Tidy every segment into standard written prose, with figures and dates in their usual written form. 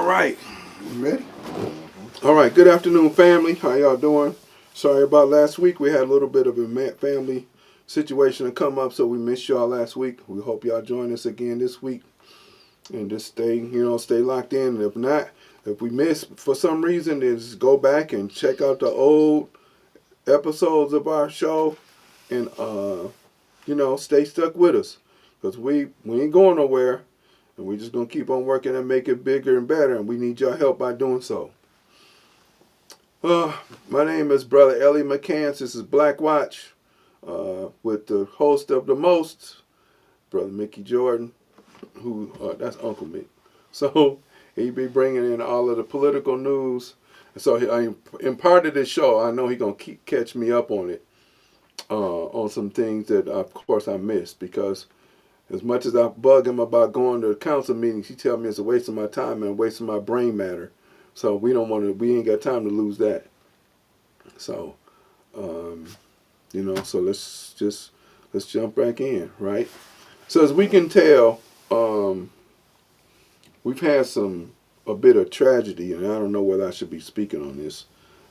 right. You ready? All right. Good afternoon, family. How y'all doing? Sorry about last week. We had a little bit of a family situation to come up, so we missed y'all last week. We hope y'all join us again this week and just stay locked in. And if not, if we miss for some reason, then just go back and check out the old episodes of our show and stay stuck with us because we ain't going nowhere. And we're just going to keep on working and make it bigger and better. And we need your help by doing so. My name is Brother Elliott McCants. This is Black Watch with the host of the most, Brother Mickey Jordan, who that's Uncle Mick. So he be bringing in all of the political news. And so in part of this show, I know he's going to catch me up on it, on some things that, of course, I missed because as much as I bug him about going to council meetings, he tells me it's a waste of my time and a waste of my brain matter. So we ain't got time to lose that. So, so let's jump back in, right? So as we can tell, we've had a bit of tragedy, and I don't know whether I should be speaking on this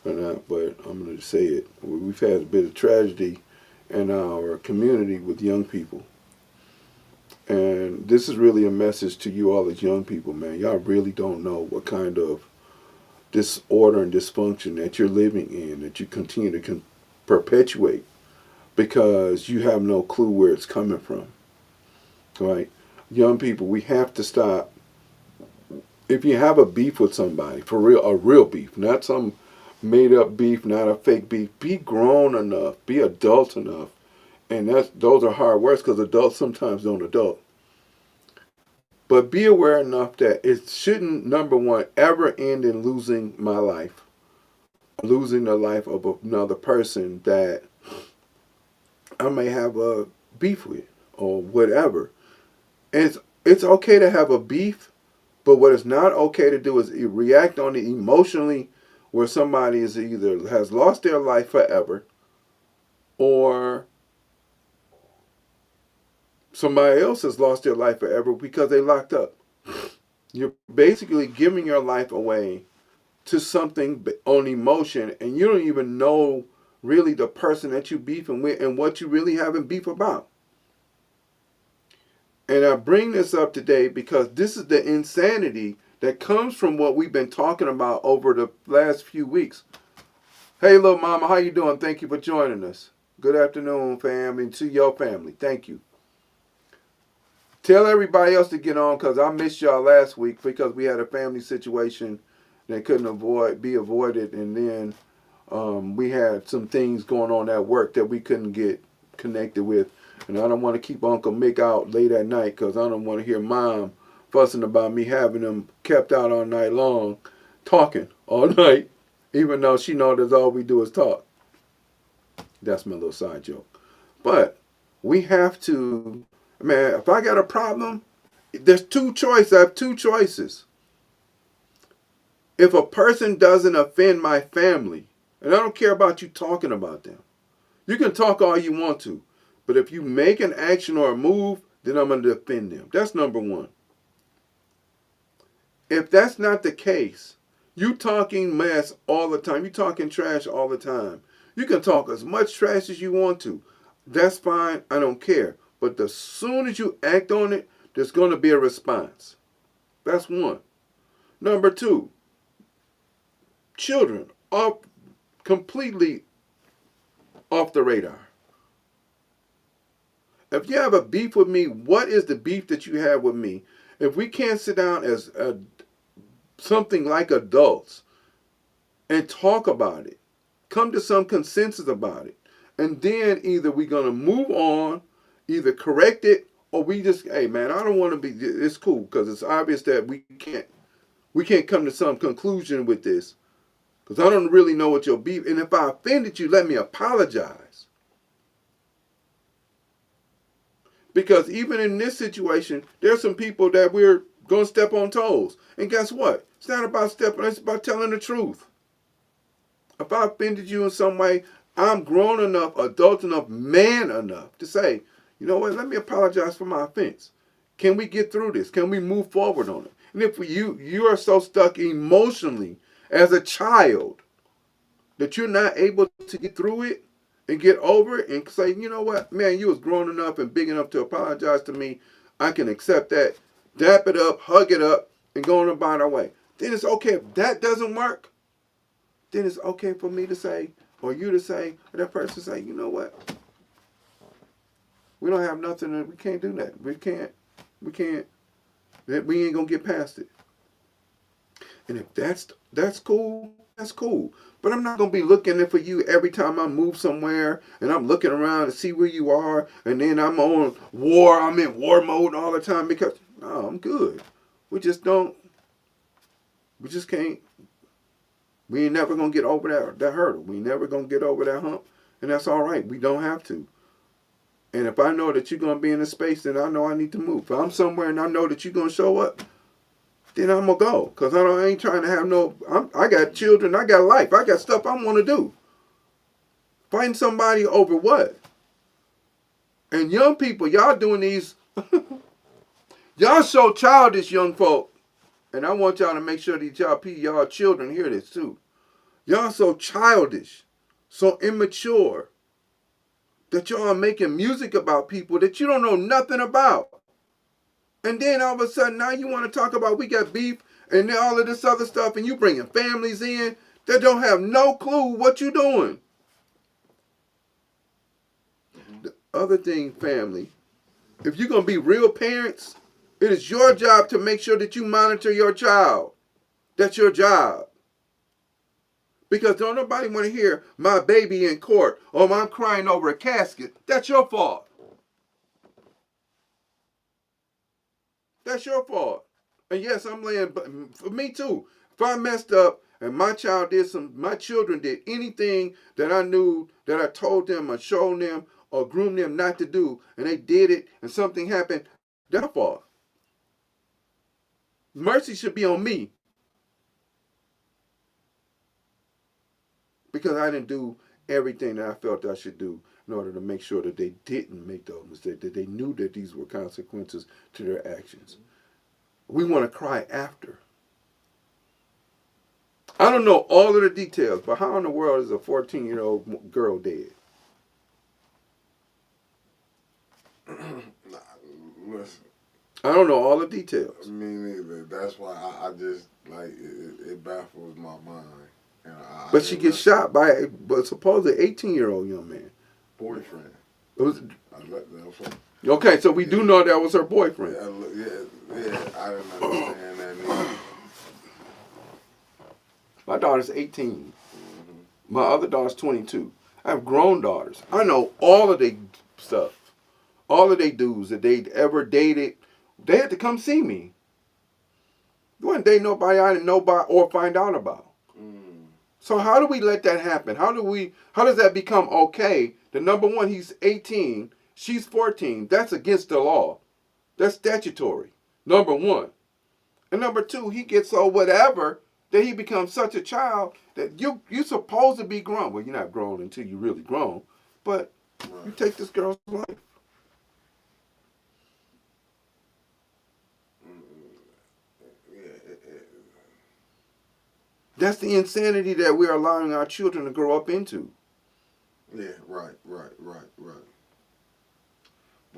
or not, but I'm going to say it. We've had a bit of tragedy in our community with young people. And this is really a message to you all as young people, man. Y'all really don't know what kind of disorder and dysfunction that you're living in, that you continue to perpetuate because you have no clue where it's coming from, right? Young people, we have to stop. If you have a beef with somebody, for real, a real beef, not some made up beef, not a fake beef, be grown enough, be adult enough. And those are hard words because adults sometimes don't adult. But be aware enough that it shouldn't, number one, ever end in losing my life, losing the life of another person that I may have a beef with or whatever. And it's okay to have a beef, but what is not okay to do is react on it emotionally where somebody is either has lost their life forever or somebody else has lost their life forever because they locked up. You're basically giving your life away to something on emotion, and you don't even know really the person that you beefing with and what you really having beef about. And I bring this up today because this is the insanity that comes from what we've been talking about over the last few weeks. Hey, little mama, how you doing? Thank you for joining us. Good afternoon, fam, and to your family. Thank you. Tell everybody else to get on because I missed y'all last week because we had a family situation that couldn't be avoided, and then we had some things going on at work that we couldn't get connected with. And I don't want to keep Uncle Mick out late at night because I don't want to hear Mom fussing about me having him kept out all night long, talking all night, even though she knows that's all we do is talk. That's my little side joke. But we have to, man, if I got a problem, there's two choices. I have two choices. If a person doesn't offend my family, and I don't care about you talking about them, you can talk all you want to, but if you make an action or a move, then I'm going to defend them. That's number one. If that's not the case, you talking mess all the time, you talking trash all the time, you can talk as much trash as you want to. That's fine. I don't care. But as soon as you act on it, there's going to be a response. That's one. Number two, children are completely off the radar. If you have a beef with me, what is the beef that you have with me? If we can't sit down as something like adults and talk about it, come to some consensus about it, and then either we're going to move on, either correct it, or we just, hey man, I don't want to be, it's cool, because it's obvious that we can't come to some conclusion with this, because I don't really know what your beef, and if I offended you, let me apologize. Because even in this situation, there's some people that we're going to step on toes. And guess what? It's not about stepping, it's about telling the truth. If I offended you in some way, I'm grown enough, adult enough, man enough to say, you know what, let me apologize for my offense. Can we get through this? Can we move forward on it? And if you are so stuck emotionally as a child that you're not able to get through it and get over it and say, you know what, man, you was grown enough and big enough to apologize to me. I can accept that. Dap it up, hug it up, and go on about our way. Then it's okay. If that doesn't work, then it's okay for me to say, or you to say, or that person say, you know what? We don't have nothing. We can't do that. We can't. We ain't gonna get past it. And if that's cool, that's cool. But I'm not gonna be looking for you every time I move somewhere, and I'm looking around to see where you are, and then I'm on war. I'm in war mode all the time because no, I'm good. We just don't. We just can't. We ain't never gonna get over that hurdle. We ain't never gonna get over that hump, and that's all right. We don't have to. And if I know that you're gonna be in a space, then I know I need to move. If I'm somewhere and I know that you're gonna show up, then I'm gonna go. Cause I ain't trying to have no. I got children. I got life. I got stuff I want to do. Fighting somebody over what? And young people, y'all doing these. Y'all so childish, young folk. And I want y'all to make sure that y'all children hear this too. Y'all so childish, so immature, that y'all are making music about people that you don't know nothing about. And then all of a sudden now you want to talk about we got beef and all of this other stuff, and you bringing families in that don't have no clue what you're doing. The other thing, family, if you're going to be real parents, it is your job to make sure that you monitor your child. That's your job. Because don't nobody want to hear my baby in court or I'm crying over a casket. That's your fault. That's your fault. And yes, I'm laying, for me too. If I messed up and my children did anything that I knew, that I told them or showed them or groomed them not to do, and they did it and something happened, that's my fault. Mercy should be on me. Because I didn't do everything that I felt I should do in order to make sure that they didn't make those mistakes, that they knew that these were consequences to their actions. We want to cry after. I don't know all of the details, but how in the world is a 14-year-old girl dead? Listen, I don't know all the details. me neither. That's why I just, like, it baffles my mind. And But she gets shot by a supposedly 18-year-old young man. Boyfriend. It was, That okay, so we do know that was her boyfriend. yeah, I didn't understand that neither. My daughter's 18. My other daughter's 22. I have grown daughters. I know all of their stuff. All of their dudes that they ever dated. They had to come see me. They wouldn't date nobody I didn't know about or find out about. So how do we let that happen? How does that become okay? The number one, he's 18, she's 14. That's against the law. That's statutory. Number one. And number two, he gets so whatever that he becomes such a child that you're supposed to be grown. Well, you're not grown until you're really grown. But you take this girl's life. That's the insanity that we're allowing our children to grow up into. Yeah, right. But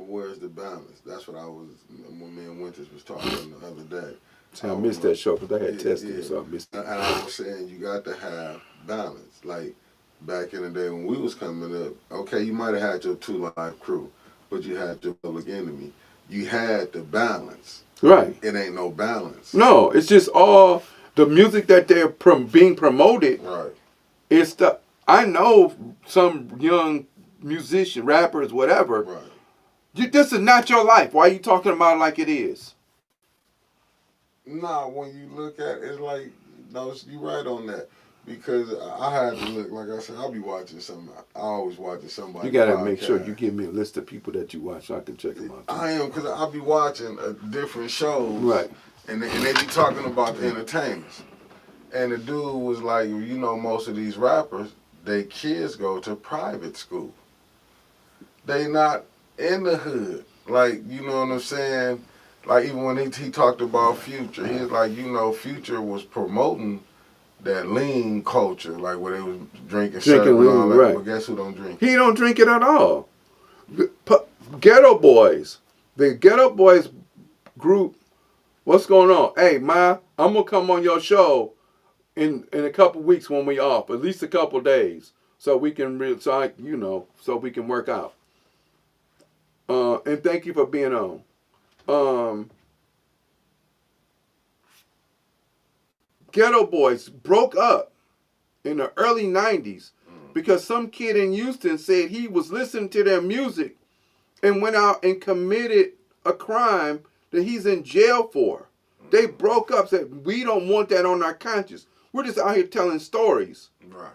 where's the balance? That's what when me and Winters was talking the other day. See, I missed that show because I had testing, so I missed it. And I was saying you got to have balance. Like back in the day when we was coming up, okay, you might have had your 2 Live Crew, but you had your Public Enemy. You had the balance. Right. It ain't no balance. No, it's just all the music that they're being promoted. Right. It's I know some young musician, rappers, whatever. Right. This is not your life. Why are you talking about it like it is? Nah, when you look at it, it's like, no, you're right on that. Because I had to look, like I said, I'll be watching something. I always watching somebody. You got to make sure you give me a list of people that you watch so I can check them out. I am, because I'll be watching different shows. Right. And they be talking about the entertainers. And the dude was like, you know, most of these rappers, their kids go to private school. They not in the hood. Like, you know what I'm saying? like even when he talked about Future, he was like, Future was promoting that lean culture, like where they was drinking syrup Drinking and all lean, that. right. But guess who don't drink He it? don't drink it at all. Ghetto Boys. The Ghetto Boys group, what's going on? Hey, Ma, I'm going to come on your show in a couple weeks when we off, at least a couple days, so we can, so we can work out. And thank you for being on. Ghetto Boys broke up in the early 90s because some kid in Houston said he was listening to their music and went out and committed a crime that he's in jail for. They broke up, said, we don't want that on our conscience. We're just out here telling stories. Right.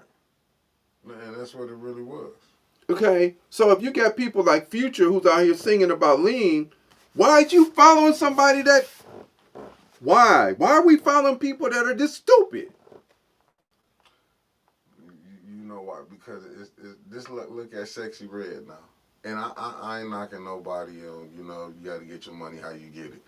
And that's what it really was. Okay? So if you got people like Future who's out here singing about lean, why are you following somebody that... Why? Why are we following people that are this stupid? You know why? Because just look at Sexy Red now. And I ain't knocking nobody on, you got to get your money how you get it.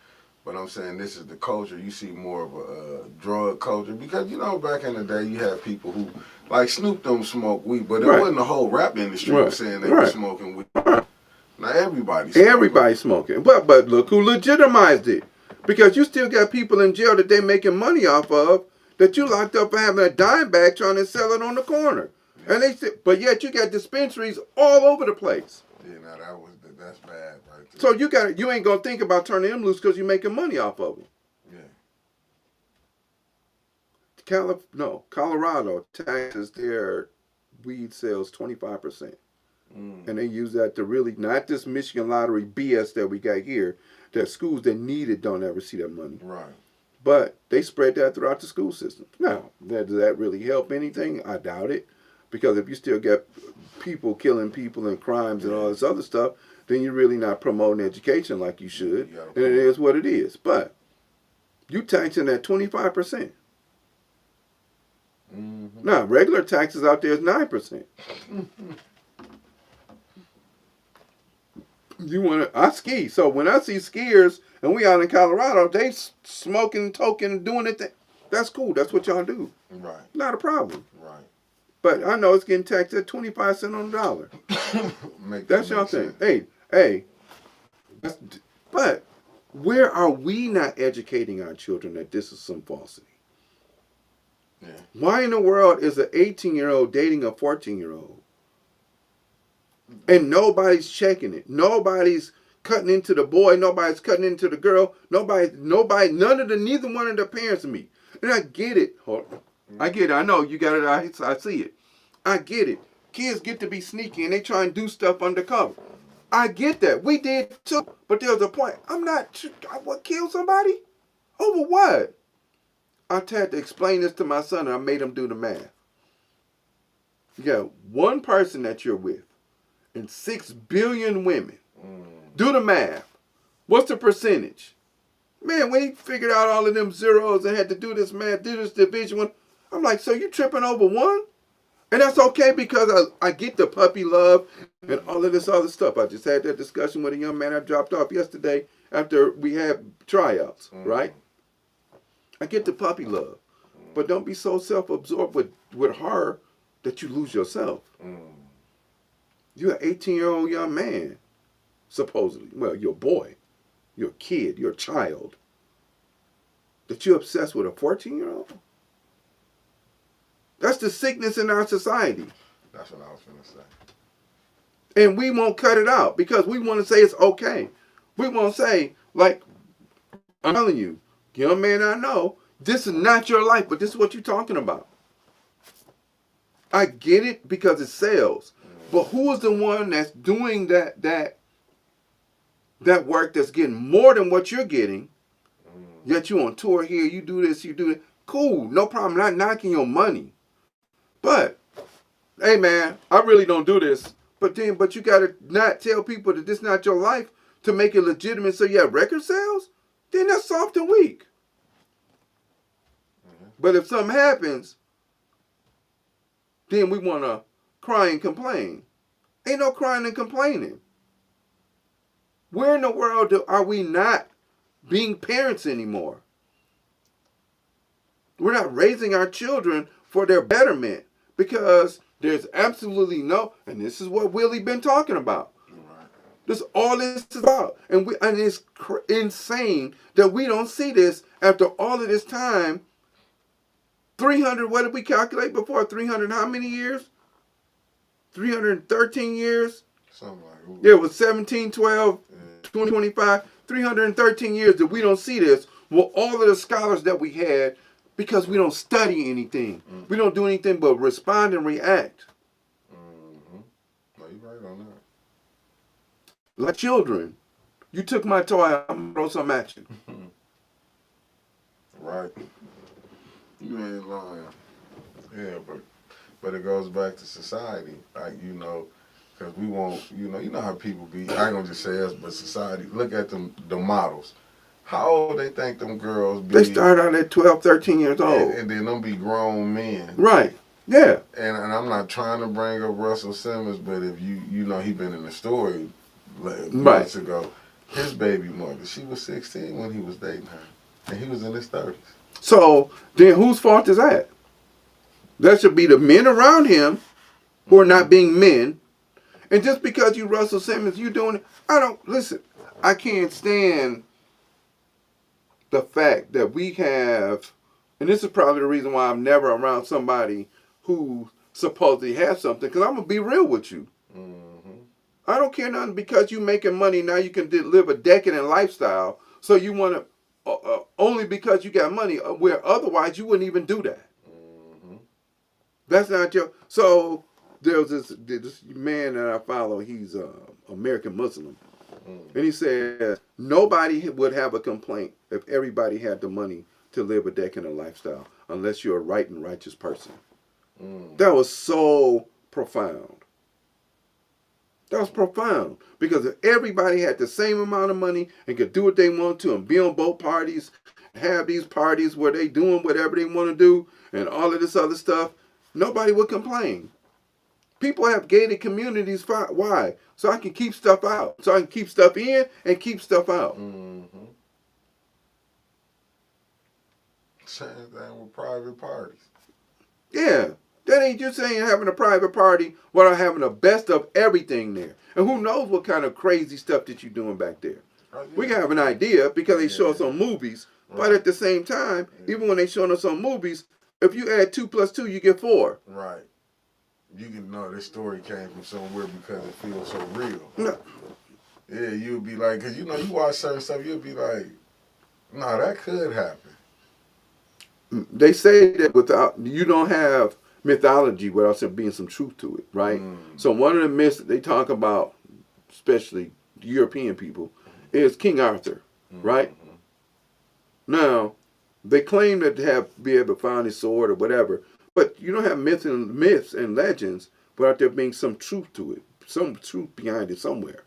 But I'm saying this is the culture. You see more of a drug culture. Because, back in the day, you had people who, like Snoop don't smoke weed, but it wasn't the whole rap industry was saying they were smoking weed. Now everybody's smoking. Everybody's smoking. But look who legitimized it. Because you still got people in jail that they making money off of that you locked up for having a dime bag trying to sell it on the corner. Yeah. And they said, but yet you got dispensaries all over the place. Yeah, now that's bad right there. So you ain't gonna think about turning them loose because you're making money off of them. Yeah. Colorado taxes their weed sales 25%. And they use that to really, not this Michigan lottery BS that we got here, that schools that need it don't ever see that money. Right. But they spread that throughout the school system. Now, does that really help anything? I doubt it. Because if you still get people killing people and crimes and all this other stuff, then you're really not promoting education like you should. And it is what it is. But you taxing at 25%. Now, regular taxes out there is 9%. I ski. So when I see skiers and we out in Colorado, they smoking, toking, doing it. That's cool. That's what y'all do. Right. Not a problem. Right. But I know it's getting taxed at 25 cents on the dollar. That's y'all thing. Hey. But where are we not educating our children that this is some falsity? Yeah. Why in the world is an 18-year-old dating a 14-year-old? And nobody's checking it. Nobody's cutting into the boy. Nobody's cutting into the girl. Nobody, neither one of the parents meet. And I get it. I get it. I know you got it. I see it. I get it. Kids get to be sneaky and they try and do stuff undercover. I get that. We did too. But there's a point. I would kill somebody? Over what? I had to explain this to my son and I made him do the math. You got one person that you're with and 6 billion women. Do the math. What's the percentage? Man, when he figured out all of them zeros and had to do this math, do this division, I'm like, so you tripping over one? And that's okay because I get the puppy love and all of this other stuff. I just had that discussion with a young man I dropped off yesterday after we had tryouts, right? I get the puppy love. But don't be so self-absorbed with her that you lose yourself. You're an 18-year-old young man, supposedly. Well, you're a boy. You're a kid. You're a child. That you're obsessed with a 14-year-old? That's the sickness in our society. That's what I was going to say. And we won't cut it out because we want to say it's okay. We won't say, like, I'm telling you, young man, I know, this is not your life, but this is what you're talking about. I get it because it sells. But who is the one that's doing that work that's getting more than what you're getting? Yet you on tour here, you do this, you do that. Cool, no problem. Not knocking your money. But, hey man, I really don't do this. But you gotta not tell people that this is not your life to make it legitimate so you have record sales? Then that's soft and weak. But if something happens, then we wanna cry and complain. Ain't no crying and complaining. Where in the world are we not being parents anymore. We're not raising our children for their betterment because there's absolutely no, and this is what Willie been talking about. Right. This all this is about, and it's insane that we don't see this after all of this time. 300. What did we calculate before? 300. How many years? 313 years. Something like Yeah, it was 17, 12, 20, 25. 313 years that we don't see this. Well, all of the scholars that we had, because we don't study anything. Mm-hmm. We don't do anything but respond and react. Mm-hmm. No, you're right on that. Like children. You took my toy, I'm going to throw something at you. Right. You ain't lying. Yeah, but it goes back to society. Like, you know, because we won't, you know how people be, I ain't going to just say us, but society. Look at the models. How old they think them girls be? They start out at 12, 13 years old. And then them be grown men. Right. Yeah. And I'm not trying to bring up Russell Simmons, but if you know he been in the story months ago, his baby mother, she was 16 when he was dating her. And he was in his 30s. So then whose fault is that? That should be the men around him who are not being men. And just because you Russell Simmons, you doing it, I can't stand the fact that we have, and this is probably the reason why I'm never around somebody who supposedly has something, because I'm going to be real with you. Mm-hmm. I don't care nothing because you making money, now you can live a decadent lifestyle, so you want to, only because you got money, where otherwise you wouldn't even do that. Mm-hmm. That's not your, so there's this man that I follow, he's American Muslim. And he says, nobody would have a complaint if everybody had the money to live a decadent lifestyle, unless you're a right and righteous person. That was so profound. That was profound. Because if everybody had the same amount of money and could do what they want to and be on both parties, have these parties where they doing whatever they want to do and all of this other stuff, nobody would complain. People have gated communities. Why? So I can keep stuff out. So I can keep stuff in and keep stuff out. Mm-hmm. Same thing with private parties. Yeah. That ain't just saying having a private party without having the best of everything there. And who knows what kind of crazy stuff that you're doing back there. Oh, yeah. We can have an idea because they show us on movies. Right. But at the same time, even when they showing us on movies, if you add 2 plus 2, you get 4. Right. You can know this story came from somewhere because it feels so real. No. Yeah, you'll be like, because you watch certain stuff, you'll be like, no, that could happen. They say that you don't have mythology without there being some truth to it, right? So one of the myths that they talk about, especially European people, is King Arthur, right? Now, they claim that they be able to find his sword or whatever, but you don't have myths and legends without there being some truth to it, some truth behind it somewhere.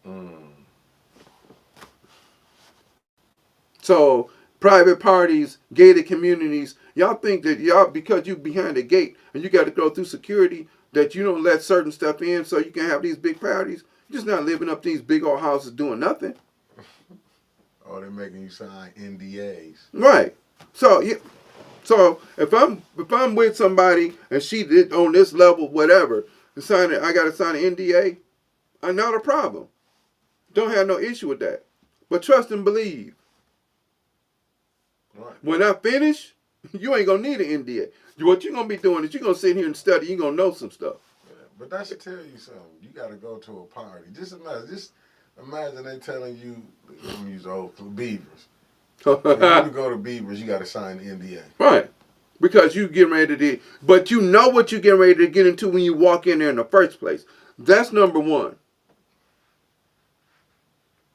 So private parties, gated communities, y'all think that because you behind the gate and you got to go through security, that you don't let certain stuff in so you can have these big parties. You're just not living up to these big old houses doing nothing. Oh, they're making you sign NDAs. Right. So if I'm with somebody and she did on this level, whatever, I got to sign an NDA, not a problem. Don't have no issue with that. But trust and believe. Right. When I finish, you ain't going to need an NDA. What you're going to be doing is you're going to sit here and study. You're going to know some stuff. Yeah, but that should tell you something. You got to go to a party. Just imagine they telling you, I'm use old Beavers. If you go to Beavers, you got to sign the NDA. Right. Because you getting ready to but you know what you're getting ready to get into when you walk in there in the first place. That's number one.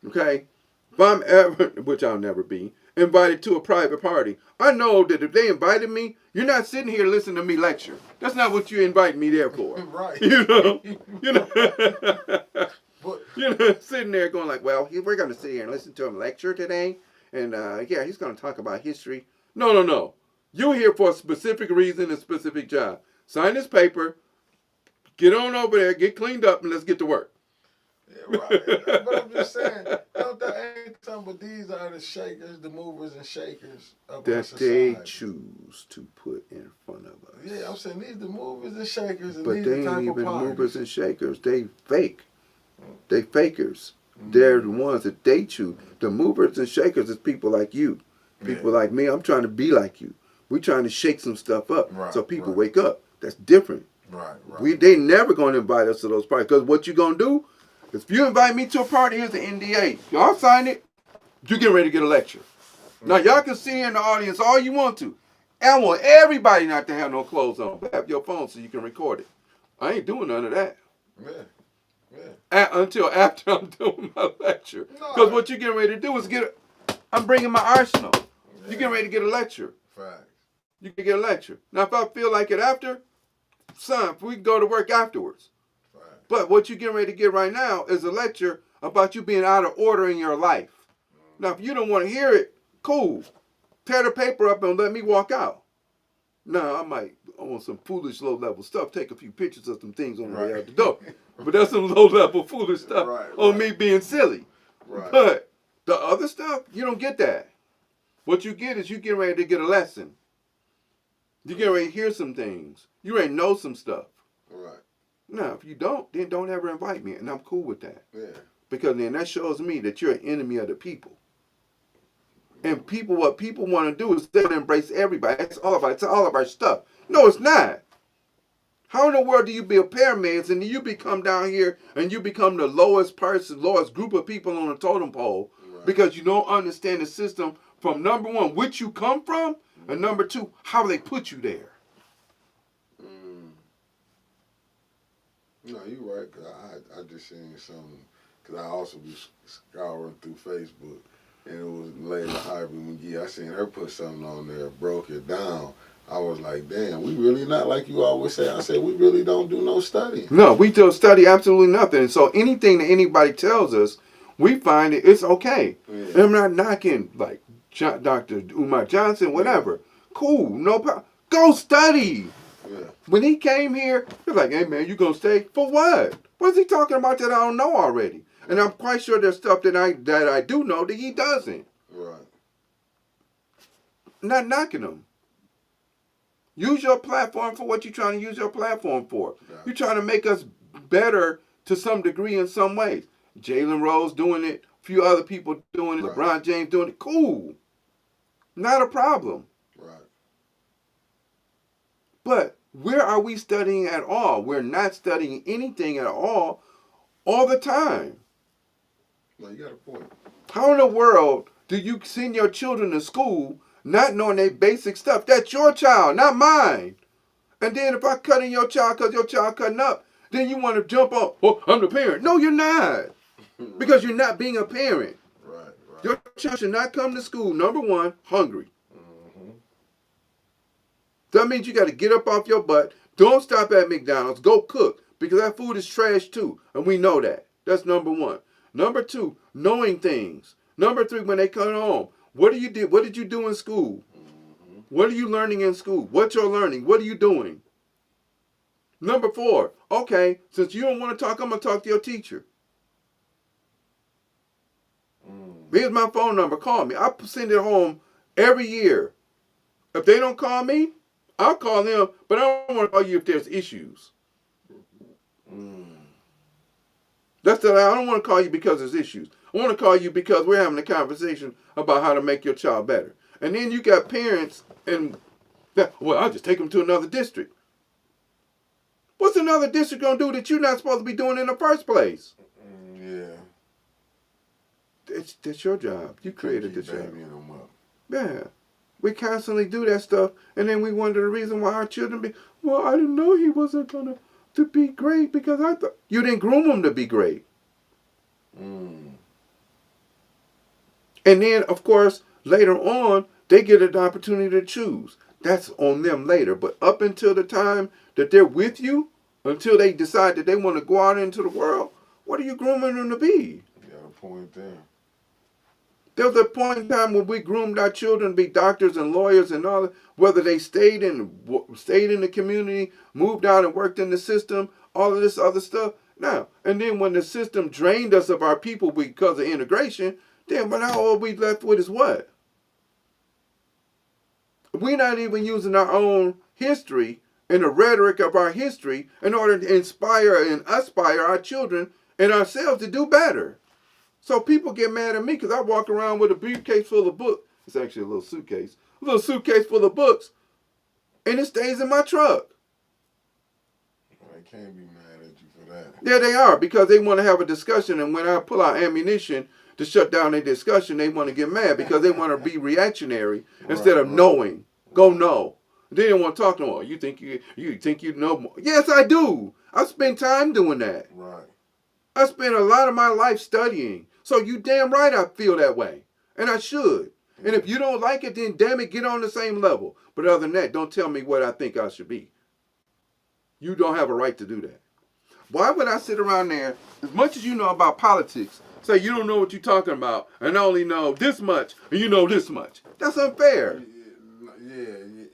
Okay? If I'm ever, which I'll never be, invited to a private party, I know that if they invited me, you're not sitting here listening to me lecture. That's not what you invite me there for. Right. Sitting there going like, well, we're going to sit here and listen to him lecture today. And he's going to talk about history. No. You're here for a specific reason, a specific job. Sign this paper, get on over there, get cleaned up, and let's get to work. Yeah, right. But I'm just saying, don't that ain't something, but these are the shakers, the movers and shakers of our That they society. choose to put in front of Yeah, I'm us. saying these the movers and shakers, and But these the they ain't type of even movers parties. and shakers. They fake. They fakers. They're the Mm-hmm. ones that they choose. The movers and shakers is people like you. Yeah. People like me. I'm trying to be like you. We're trying to shake some stuff up Right. so people Right. wake up. That's different. Right. We Right. they never gonna invite us to those parties. Because what you gonna do, if you invite me to a party, here's the NDA. Y'all sign it, you get ready to get a lecture. Now y'all can see in the audience all you want to. I want everybody not to have no clothes on. But have your phone so you can record it. I ain't doing none of that. Yeah. Yeah. Until after I'm doing my lecture. Because No. what you're getting ready to do is I'm bringing my arsenal. Yeah. You're getting ready to get a lecture. Facts. You can get a lecture. Now, if I feel like it after, son, we can go to work afterwards. Facts. But what you're getting ready to get right now is a lecture about you being out of order in your life. Now, if you don't want to hear it, cool. Tear the paper up and let me walk out. Now, I might, on some foolish low-level stuff, take a few pictures of some things on the way out the door. But that's some low-level foolish stuff on me being silly. Right. But the other stuff, you don't get that. What you get is you get ready to get a lesson. You get ready to hear some things. You ready to know some stuff. Right. Now, if you don't, then don't ever invite me. And I'm cool with that. Yeah. Because then that shows me that you're an enemy of the people. And people, what people want to do is they embrace everybody. It's all of our stuff. No, it's not. How in the world do you build pyramids and then you become down here and you become the lowest person, lowest group of people on the totem pole because you don't understand the system from number one, which you come from, and number two, how they put you there. No, you're right. Cause I just seen something. Cause I also be scouring through Facebook, and it was Lady Ivy McGee. I seen her put something on there, broke it down. I was like, damn, we really not like you always say. I said, we really don't do no studying. No, we don't study absolutely nothing. So anything that anybody tells us, we find it's okay. Yeah. And I'm not knocking like Dr. Umar Johnson, whatever. Cool, no problem. Go study. Yeah. When he came here, he was like, hey man, you gonna stay? For what? What is he talking about that I don't know already? And I'm quite sure there's stuff that I do know that he doesn't. Right. Not knocking him. Use your platform for what you're trying to use your platform for. Yeah. You're trying to make us better to some degree in some ways. Jalen Rose doing it, a few other people doing it, LeBron James doing it. Cool. Not a problem. Right. But where are we studying at all? We're not studying anything at all the time. No, you got a point. How in the world do you send your children to school not knowing their basic stuff? That's your child, not mine. And then if I cut in your child because your child cutting up, then you want to jump on, oh, I'm the parent. No, you're not. Because you're not being a parent. Right. Your child should not come to school, number one, hungry. That means you got to get up off your butt. Don't stop at McDonald's. Go cook because that food is trash too. And we know that. That's number one. Number two, knowing things. Number three, when they come home, what do you do? What did you do in school? What are you learning in school? What you're learning? What are you doing? Number four, okay, since you don't want to talk, I'm going to talk to your teacher. Here's my phone number. Call me. I send it home every year. If they don't call me, I'll call them, but I don't want to call you if there's issues. I don't want to call you because there's issues. I want to call you because we're having a conversation about how to make your child better. And then you got parents and, well, I'll just take them to another district. What's another district going to do that you're not supposed to be doing in the first place? Yeah. That's your job. You created the job. Them up. Yeah. We constantly do that stuff, and then we wonder the reason why our children be, well, I didn't know he wasn't going to be great because I thought, you didn't groom him to be great. And then, of course, later on, they get an opportunity to choose. That's on them later. But up until the time that they're with you, until they decide that they want to go out into the world, what are you grooming them to be? You got a point there. There was a point in time when we groomed our children to be doctors and lawyers and all that, whether they stayed in the community, moved out and worked in the system, all of this other stuff. Now, and then when the system drained us of our people because of integration, then but now all we left with is what? We're not even using our own history and the rhetoric of our history in order to inspire and aspire our children and ourselves to do better. So people get mad at me because I walk around with a briefcase full of books. It's actually a little suitcase full of books, and it stays in my truck. I can't be mad at you for that. Yeah, they are, because they want to have a discussion, and when I pull out ammunition to shut down their discussion, they want to get mad because they want to be reactionary instead of knowing. Go know. They don't want to talk no more. You think you know more? Yes, I do. I spend time doing that. Right. I spend a lot of my life studying. So you damn right I feel that way. And I should. And if you don't like it, then damn it, get on the same level. But other than that, don't tell me what I think I should be. You don't have a right to do that. Why would I sit around there, as much as you know about politics, say you don't know what you're talking about, and I only know this much, and you know this much? That's unfair.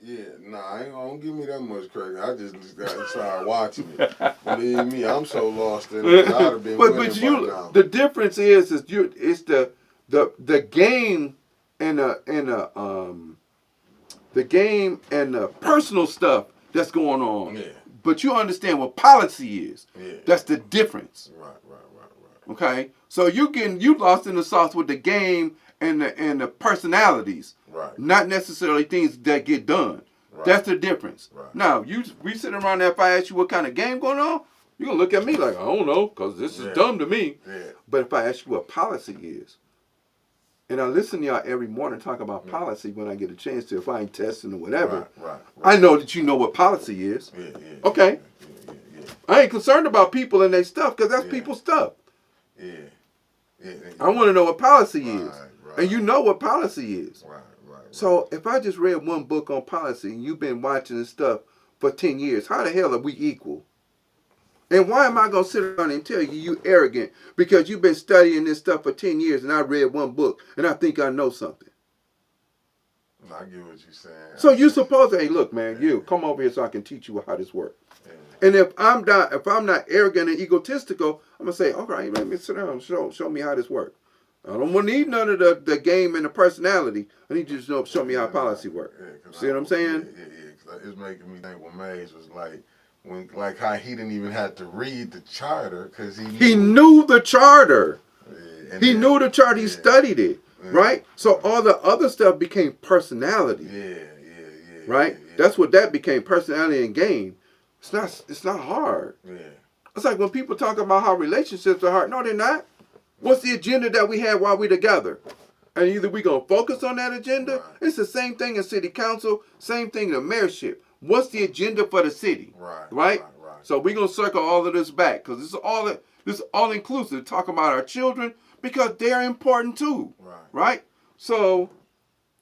Yeah. Nah, I ain't gonna give me that much credit. I just got to start watching it. Believe me, I'm so lost in it. I'd have been winning by now. The difference is it's the game and the game and the personal stuff that's going on. Yeah. But you understand what policy is. Yeah. That's the difference. Right. Okay? So you lost in the sauce with the game and the personalities. Right. Not necessarily things that get done. Right. That's the difference. Right. Now, we sitting around there, if I ask you what kind of game going on, you're going to look at me like, I don't know, because this is dumb to me. Yeah. But if I ask you what policy is, and I listen to y'all every morning talk about policy when I get a chance to, if I ain't testing or whatever, Right. I know that you know what policy is. Yeah. Okay. Yeah. I ain't concerned about people and their stuff, because that's people's stuff. Yeah. I want to know what policy is. Right. And you know what policy is. Right. So if I just read one book on policy and you've been watching this stuff for 10 years, how the hell are we equal? And why am I going to sit around and tell you arrogant because you've been studying this stuff for 10 years and I read one book and I think I know something? I get what you're saying. So you supposed to, hey, look, man, you come over here so I can teach you how this works. Yeah. And if I'm not arrogant and egotistical, I'm going to say, all right, let me sit down and show me how this works. I don't need none of the game and the personality. I need you to show me how policy works. See what I'm saying? Yeah. It's making me think when Mays was like how he didn't even have to read the charter because he knew the charter. Yeah, he knew the charter. He studied it, right? So all the other stuff became personality. Yeah. Right? Yeah. That's what that became, personality and game. It's not hard. Yeah. It's like when people talk about how relationships are hard. No, they're not. What's the agenda that we have while we're together? And either we're going to focus on that agenda. Right. It's the same thing in city council, same thing in the mayorship. What's the agenda for the city? Right? So we're going to circle all of this back because this is all inclusive, talking about our children because they're important too. Right? So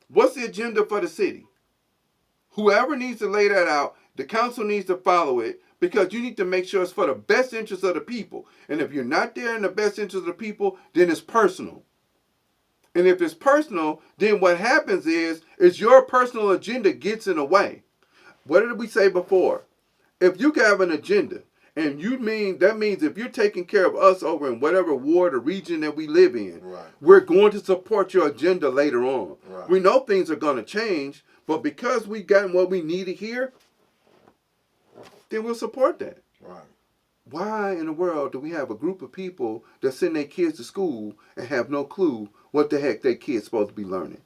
what's the agenda for the city? Whoever needs to lay that out, the council needs to follow it. Because you need to make sure it's for the best interest of the people. And if you're not there in the best interest of the people, then it's personal. And if it's personal, then what happens is your personal agenda gets in the way. What did we say before? If you have an agenda, and that means if you're taking care of us over in whatever ward or region that we live in, we're going to support your agenda later on. We know things are going to change, but because we got what we needed here, then we'll support that. Right. Why in the world do we have a group of people that send their kids to school and have no clue what the heck their kids supposed to be learning?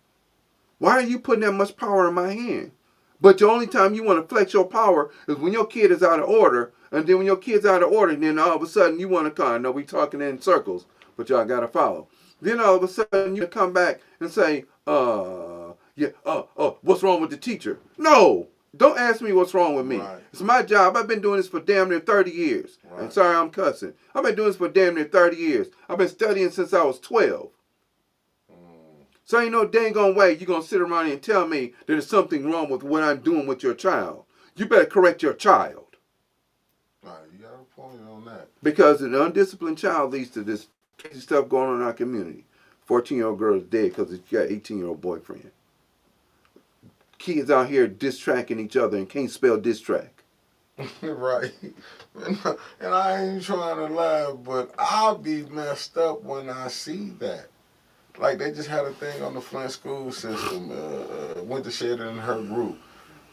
Why are you putting that much power in my hand? But the only time you want to flex your power is when your kid is out of order, and then when your kid's out of order, then all of a sudden you want to come. I know we talking in circles, but y'all got to follow. Then all of a sudden you come back and say, what's wrong with the teacher? No. Don't ask me what's wrong with me. It's my job. I've been doing this for damn near 30 years. I'm sorry I'm cussing. I've been doing this for damn near 30 years. I've been studying since I was 12. So ain't no dang on way you're going to sit around here and tell me that there's something wrong with what I'm doing with your child. You better correct your child. Right, you got a point on that. Because an undisciplined child leads to this crazy stuff going on in our community. 14-year-old girl is dead because she got an 18-year-old boyfriend. Kids out here diss tracking each other and can't spell diss track. Right. And I ain't trying to laugh, but I'll be messed up when I see that. Like they just had a thing on the Flint school system. Went to share it in her group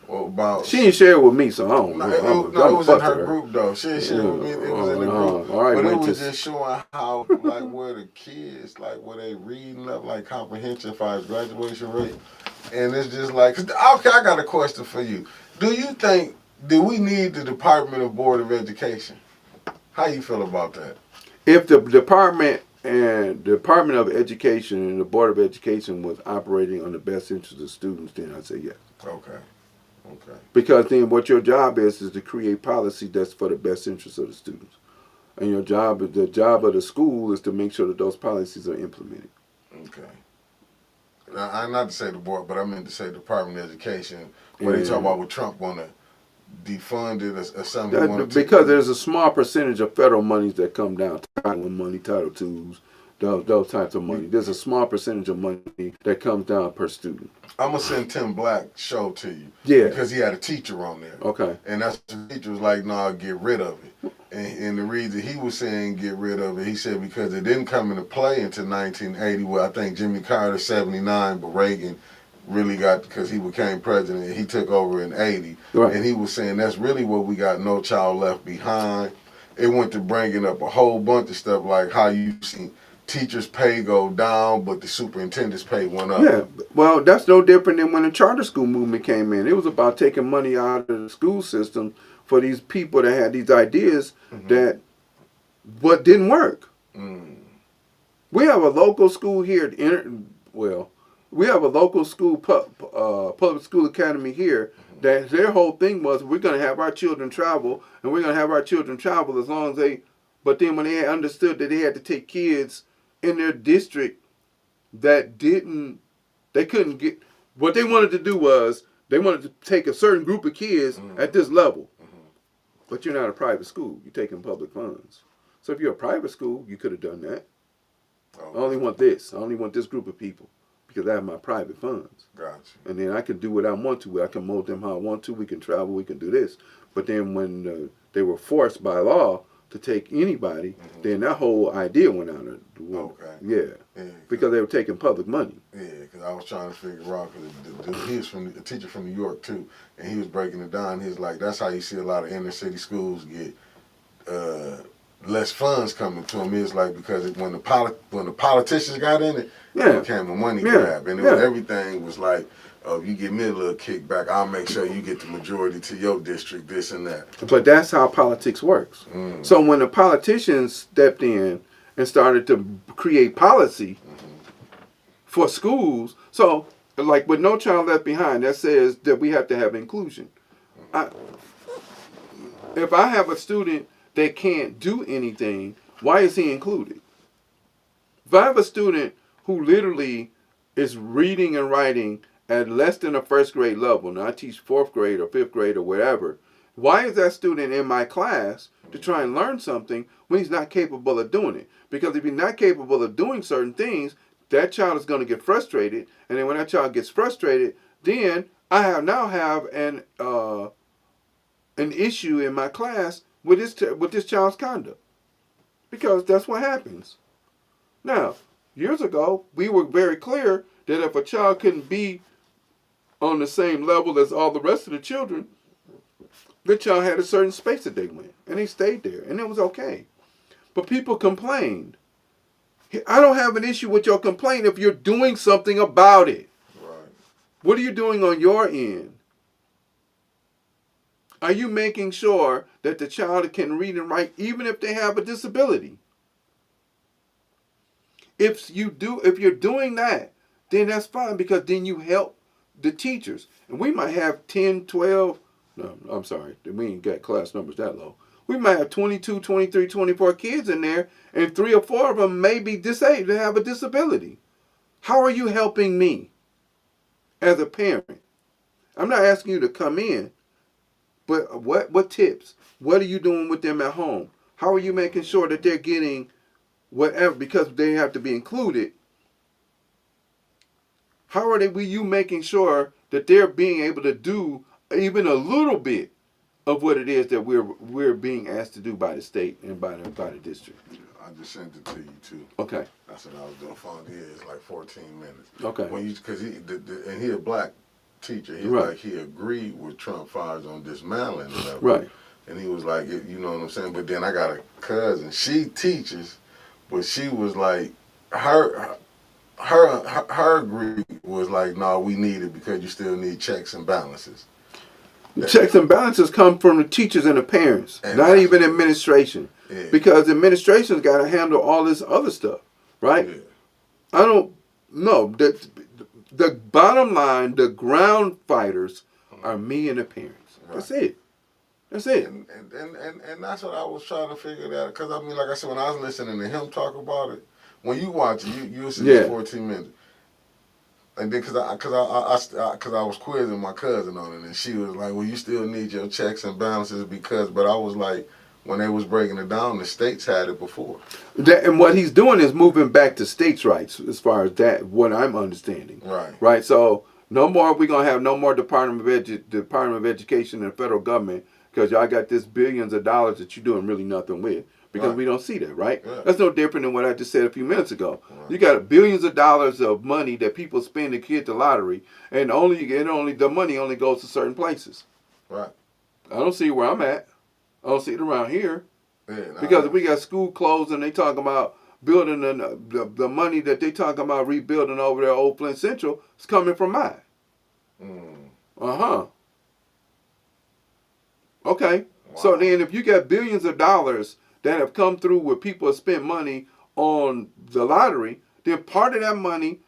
about. She didn't share it with me, so I don't No, know. it, I'm no, it gonna was in fuss her with her. group though. She didn't share it with me. It was in the group, All right, but it went was to. just showing how like where the kids like where they reading up like comprehension for graduation rate, and it's just like okay. I got a question for you. Do we need the Department of Board of Education? How you feel about that? If the Department of Education and the Board of Education was operating on the best interest of students, then I'd say yes. Okay. Okay. Because then what your job is to create policy that's for the best interest of the students. And the job of the school is to make sure that those policies are implemented. Okay. Now, I'm not to say the board, but I meant to say Department of Education. What they talk And about with Trump want to defund it or something. He want to because there's a small percentage of federal monies that come down, Title I money, Title IIs, those types of money. There's a small percentage of money that comes down per student. I'm gonna send Tim Black show to you. Yeah. Because he had a teacher on there. Okay. And that's the teacher was like, "No, get rid of it." And the reason he was saying get rid of it, he said because it didn't come into play until 1980. Well, I think Jimmy Carter 79, but Reagan really got because he became president. And he took over in 80, right. And he was saying that's really what we got. No Child Left Behind. It went to bringing up a whole bunch of stuff like how you see teachers' pay go down, but the superintendent's pay went up. Yeah, well, that's no different than when the charter school movement came in. It was about taking money out of the school system for these people that had these ideas that what didn't work. We have a local school here. We have a local school, public school academy here. That their whole thing was we're going to have our children travel, and we're going to have our children travel as long as they. But then when they understood that they had to take kids in their district that they couldn't get. What they wanted to do was they wanted to take a certain group of kids at this level. But you're not a private school. You're taking public funds. So if you're a private school, you could have done that. I only want this. I only want this group of people because I have my private funds. Gotcha. And then I can do what I want to. I can mold them how I want to. We can travel. We can do this. But then when they were forced by law to take anybody, then that whole idea went out of the window. Okay. Yeah. Because they were taking public money. Yeah, because I was trying to figure out, because he was a teacher from New York too, and he was breaking it down. He was like, that's how you see a lot of inner city schools get less funds coming to them. It's like because when the politicians got in it, it became a money grab, and everything was like, oh, you give me a little kickback, I'll make sure you get the majority to your district, this and that. But that's how politics works. So when the politicians stepped in and started to create policy for schools, so like with No Child Left Behind, that says that we have to have inclusion. If I have a student that can't do anything, why is he included? If I have a student who literally is reading and writing at less than a first grade level, now I teach fourth grade or fifth grade or whatever, why is that student in my class to try and learn something when he's not capable of doing it? Because if he's not capable of doing certain things, that child is going to get frustrated, and then when that child gets frustrated, then I now have an issue in my class with this child's conduct, because that's what happens. Now, years ago, we were very clear that if a child couldn't be on the same level as all the rest of the children, the child had a certain space that they went, and they stayed there, and it was okay. But people complained. I don't have an issue with your complaint if you're doing something about it. Right. What are you doing on your end? Are you making sure that the child can read and write even if they have a disability? If you're doing that, then that's fine, because then you help the teachers. And we might have 10, 12, no, I'm sorry, we ain't got class numbers that low. We might have 22, 23, 24 kids in there, and 3 or 4 of them may be disabled, they have a disability. How are you helping me as a parent? I'm not asking you to come in, but what tips? What are you doing with them at home? How are you making sure that they're getting whatever, because they have to be included? How are you making sure that they're being able to do even a little bit of what it is that we're being asked to do by the state and by the district. I just sent it to you too. Okay. That's what I was doing. Phone here. It's like 14 minutes. Okay. When you, cause and he a black teacher. He's Right. like he agreed with Trump fires on dismantling level. Right. And he was like, you know what I'm saying. But then I got a cousin. She teaches, but she was like, her agree was like, no, we need it because you still need checks and balances. The checks and balances come from the teachers and the parents, And not even administration. Yeah. Because administration's got to handle all this other stuff, right? Yeah. I don't know. The bottom line, the ground fighters are me and the parents. Right. That's it. That's it. And that's what I was trying to figure out. Because, I mean, like I said, when I was listening to him talk about it, when you watch it, you'll see Yeah. 14 minutes. And then, because I was quizzing my cousin on it, and she was like, well, you still need your checks and balances because, but I was like, when they was breaking it down, the states had it before. And what he's doing is moving back to states' rights, as far as that, what I'm understanding. Right. Right. So no more. We're gonna have no more Department of Education and federal government because y'all got this billions of dollars that you're doing really nothing with because Right. we don't see that. Right. Yeah. That's no different than what I just said a few minutes ago. Right. You got billions of dollars of money that people spend to get the lottery, and the money only goes to certain places. Right. I don't see where I'm at. I don't see it around here. Yeah, Because if we got school closed and they talking about building the money that they talking about rebuilding over there, Old Flint Central, is coming from mine. Okay. Wow. So then if you got billions of dollars that have come through where people have spent money on the lottery, then part of that money,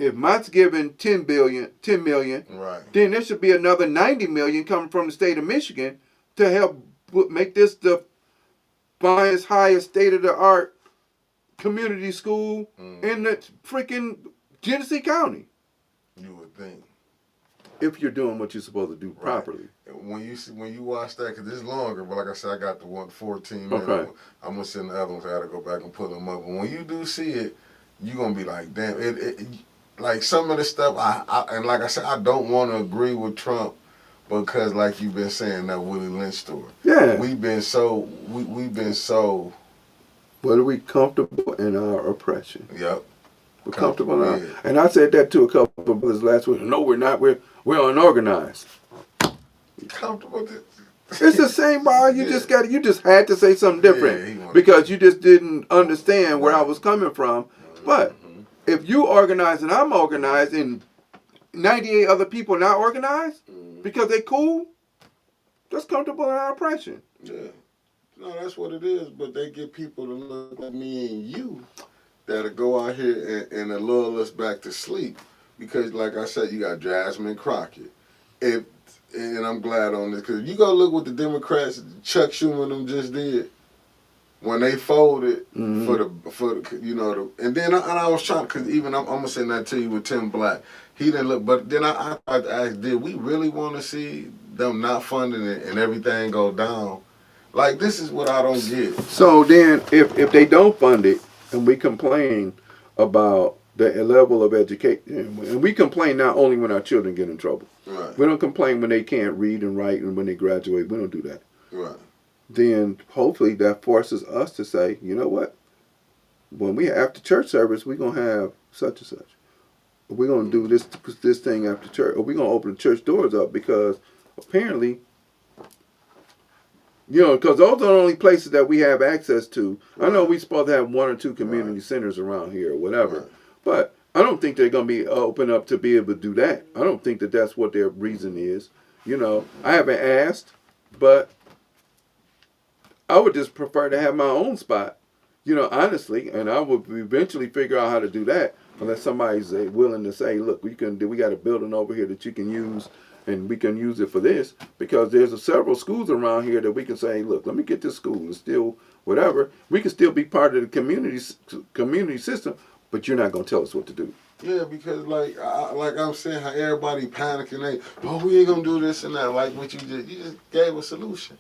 if Mott's giving 10 million, right. then there should be another 90 million coming from the state of Michigan to help make this the finest, highest state-of-the-art community school in the freaking Genesee County. You would think. If you're doing what you're supposed to do properly. When you watch that, because it's longer, but like I said, I got the 14 minutes. Okay. I'm going to send the other ones. I got to go back and pull them up. But when you do see it, you're going to be like, damn, like some of the stuff, and like I said, I don't want to agree with Trump because, like you've been saying, that Willie Lynch story. Yeah. We've been so. But are we comfortable in our oppression? Yep. We're comfortable in Yeah. And I said that to a couple of brothers last week. No, we're not. We're unorganized. Comfortable. It's the same, Bob. You just had to say something different Yeah, because you just didn't understand where I was coming from. But if you organize and I'm organized and 98 other people not organized because they cool, that's comfortable in our oppression. Yeah. No, that's what it is. But they get people to look like me and you that'll go out here and lull us back to sleep. Because, like I said, you got Jasmine Crockett. And I'm glad on this, because you go look what the Democrats, Chuck Schumer and them just did when they folded for the you know, and then I was trying, because even I'm going to send that to you with Tim Black. He didn't look, but then I asked, did we really want to see them not funding it and everything go down? Like, this is what I don't get. So then if they don't fund it and we complain about the level of education, and we complain not only when our children get in trouble. Right. We don't complain when they can't read and write and when they graduate. We don't do that. Right. Then hopefully that forces us to say, you know what? When we after church service, we're going to have such and such. We're going to do this thing after church. Or we're going to open the church doors up because apparently, because those are the only places that we have access to. Right. I know we're supposed to have 1 or 2 community centers around here or whatever. Right. But I don't think they're going to be open up to be able to do that. I don't think that that's what their reason is. I haven't asked, but I would just prefer to have my own spot, honestly, and I would eventually figure out how to do that unless somebody's willing to say, look, we got a building over here that you can use and we can use it for this, because there's several schools around here that we can say, look, let me get this school and still whatever. We can still be part of the community system, but you're not going to tell us what to do. Yeah, because like I'm saying, how everybody panicking, we ain't going to do this and that. Like what you just gave a solution.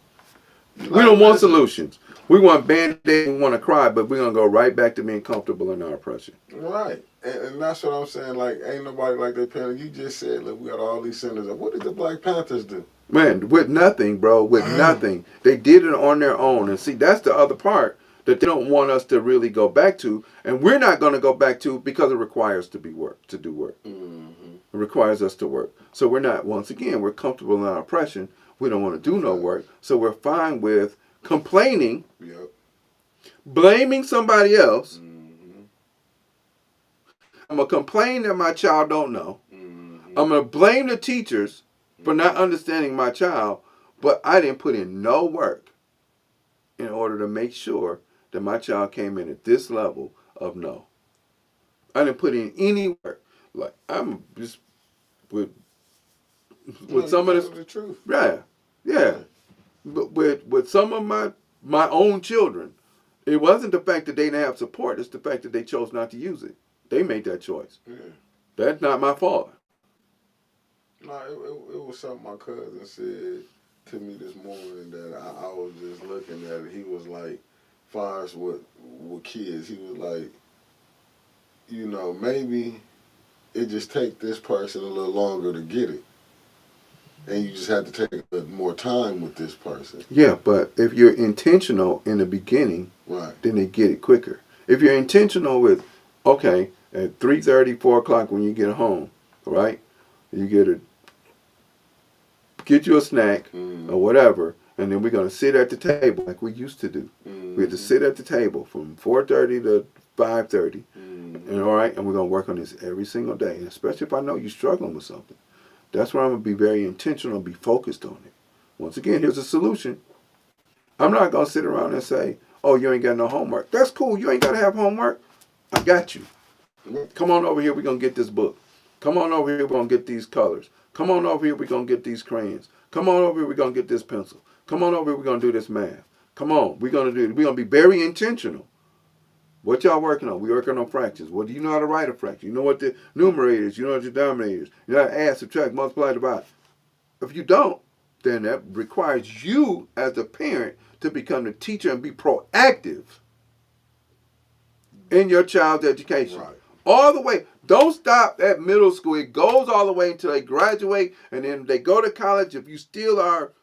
We don't want solutions. We want band-aid, we want to cry, but we're going to go right back to being comfortable in our oppression. Right. And that's what I'm saying. Like, ain't nobody like their parents. You just said, look, we got all these centers. What did the Black Panthers do? Man, with nothing, bro, with nothing. They did it on their own. And see, that's the other part that they don't want us to really go back to. And we're not going to go back to because it requires to do work. Mm-hmm. It requires us to work. So we're not, once again, we're comfortable in our oppression. We don't want to do no work. So we're fine with complaining, Yep. blaming somebody else. Mm-hmm. I'm going to complain that my child don't know. Mm-hmm. I'm going to blame the teachers for not understanding my child, but I didn't put in no work in order to make sure that my child came in at this level of no. I didn't put in any work. Like, I'm just with some of this. The truth. Yeah. But with some of my own children, it wasn't the fact that they didn't have support. It's the fact that they chose not to use it. They made that choice. Yeah. That's not my fault. No, it was something my cousin said to me this morning that I was just looking at it. He was like, far as with kids, he was like, you know, maybe it just take this person a little longer to get it. And you just have to take a little more time with this person. Yeah, but if you're intentional in the beginning, right, then they get it quicker. If you're intentional with, okay, at 3:30, 4 o'clock when you get home, right, you get you a snack or whatever, and then we're going to sit at the table like we used to do. We had to sit at the table from 4:30 to 5:30, and all right, and we're going to work on this every single day, and especially if I know you're struggling with something. That's where I'm going to be very intentional and be focused on it. Once again, here's a solution. I'm not going to sit around and say, oh, you ain't got no homework. That's cool. You ain't got to have homework. I got you. Come on over here. We're going to get this book. Come on over here. We're going to get these colors. Come on over here. We're going to get these crayons. Come on over here. We're going to get this pencil. Come on over here. We're going to do this math. Come on. We're going to be very intentional. What y'all working on? We're working on fractions. Well, do you know how to write a fraction? You know what the numerator is. You know what your denominator is. You know how to add, subtract, multiply, divide. If you don't, then that requires you as a parent to become the teacher and be proactive in your child's education. right. All the way. Don't stop at middle school. It goes all the way until they graduate, and then they go to college. If you still are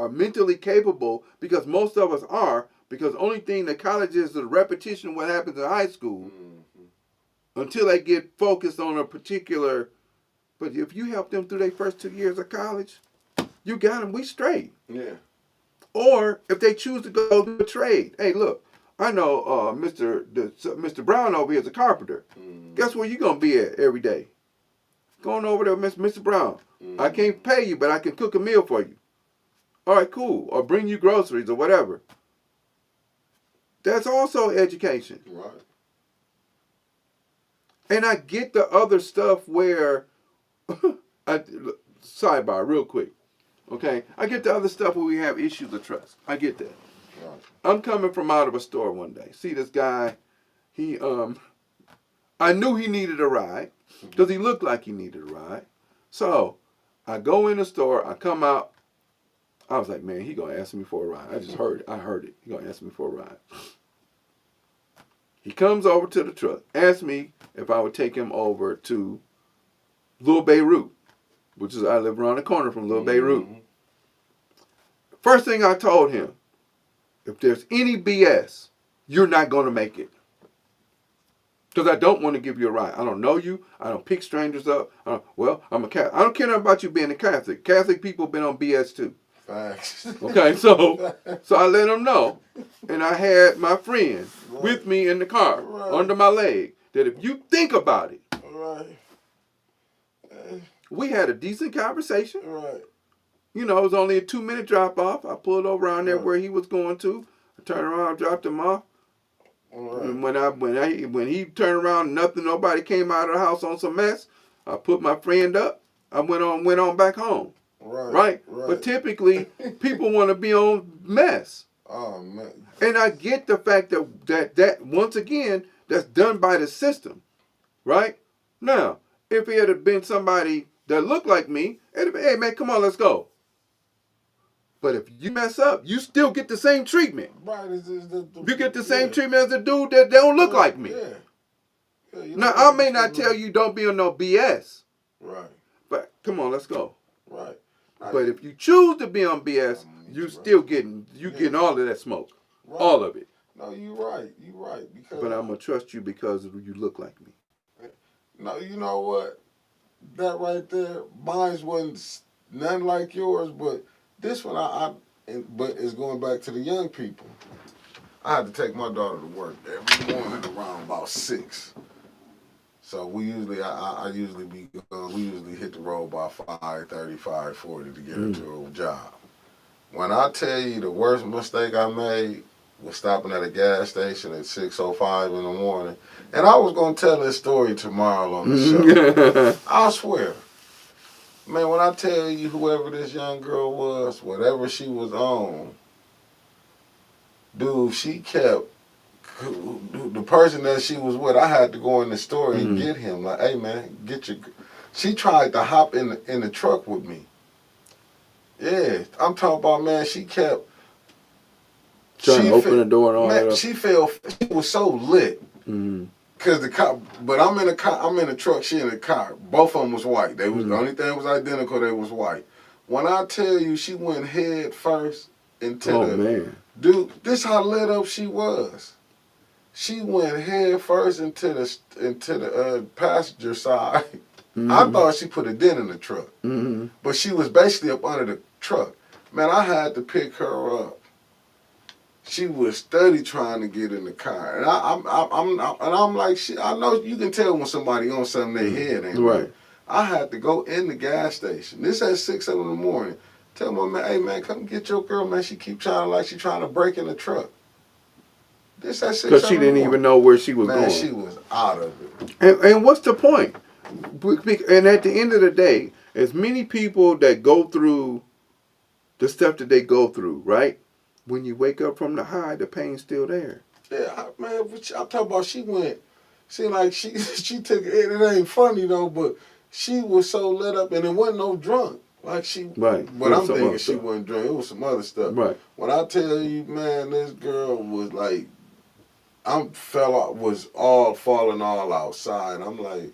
mentally capable, because most of us are, because the only thing that college is the repetition of what happens in high school until they get focused on a particular. But if you help them through their first 2 years of college, you got them. We straight. Yeah. Or if they choose to go to a trade. Hey, look, I know Mr. Brown over here is a carpenter. Guess where you going to be at every day? Going over there, Mr. Brown. I can't pay you, but I can cook a meal for you. All right, cool. Or bring you groceries or whatever. That's also education. Right. And I get the other stuff where, sidebar real quick, okay? I get the other stuff where we have issues of trust. I get that. Right. I'm coming from out of a store one day. See this guy, I knew he needed a ride because he looked like he needed a ride. So I go in the store, I come out, I was like, man, he gonna ask me for a ride. I just heard it. I heard it. He gonna ask me for a ride. He comes over to the truck, asks me if I would take him over to Little Beirut, which is, I live around the corner from Little Beirut. First thing I told him, if there's any BS, you're not going to make it. Because I don't want to give you a ride. I don't know you. I don't pick strangers up. I'm a Catholic. I don't care nothing about you being a Catholic. Catholic people been on BS too. Facts. Okay, so I let him know. And I had my friend with me in the car, under my leg, that if you think about it, we had a decent conversation. Right. You know, it was only a 2-minute drop off. I pulled over around there where he was going to. I turned around, dropped him off. And when he turned around, nobody came out of the house on some mess. I put my friend up. I went on back home. Right. But typically, people want to be on mess. Oh man. And I get the fact that once again, that's done by the system, right? Now, if it had been somebody that looked like me, it'd have been, hey man, come on, let's go. But if you mess up, you still get the same treatment. Right. You get the same treatment as a dude that don't look like me. Yeah. Now, I may not tell you don't be on no BS. Right. But come on, let's go. Right. But if you choose to be on BS, you still getting all of that smoke. Right. All of it. No, you're right. You're right. But I'm going to trust you because you look like me. No, you know what? That right there, mine wasn't nothing like yours, but this one, but it's going back to the young people. I had to take my daughter to work every morning around about 6. So we usually, we usually hit the road by 5:30, 5:40 to get her to a job. When I tell you the worst mistake I made was stopping at a gas station at 6:05 in the morning. And I was going to tell this story tomorrow on the show. I swear. Man, when I tell you whoever this young girl was, whatever she was on, dude, she kept, the person that she was with, I had to go in the store and get him. Like, hey, man, she tried to hop in the truck with me. Yeah, I'm talking about, man, she kept trying to open the door and all that. She was so lit. Cause the car, but I'm in the truck, she in the car. Both of them was white. They was the only thing was identical. They was white. When I tell you, she went head first into dude. This how lit up she was. She went head first into the passenger side. I thought she put a dent in the truck, but she was basically up under the truck. Man, I had to pick her up. She was steady trying to get in the car, and I'm like, I know you can tell when somebody on something they head ain't right. I had to go in the gas station. This at 6 in the morning. Tell my man, hey man, come get your girl, man. She keep trying she trying to break in the truck. This at 6 because she didn't even know where she was going. Man, she was out of it. And what's the point? And at the end of the day, as many people that go through the stuff that they go through, right? When you wake up from the high, the pain's still there. Yeah, man, I'm talking about she went, seemed like she took it. It ain't funny though, but she was so lit up, and it wasn't no drunk. Like she, right. But I'm thinking she wasn't drunk. It was some other stuff. Right. When I tell you, man, this girl was like, was all falling all outside. I'm like,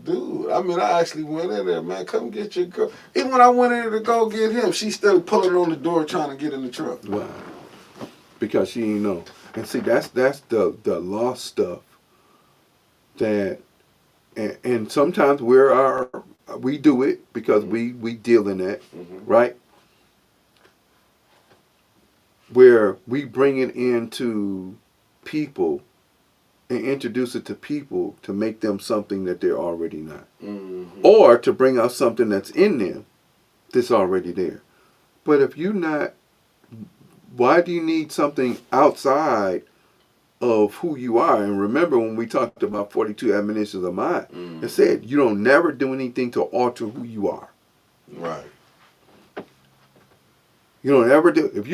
dude, I mean, I actually went in there, man, come get your girl. Even when I went in there to go get him, she still pulling on the door trying to get in the truck. Wow. Because she ain't know. And see, that's the lost stuff that, and sometimes we do it because we deal in that, right? Where we bring it into people and introduce it to people to make them something that they're already not. Or to bring out something that's in them that's already there. But if you're not, why do you need something outside of who you are? And remember when we talked about 42 admonitions of mine, it said you don't never do anything to alter who you are. Right. You don't ever do. If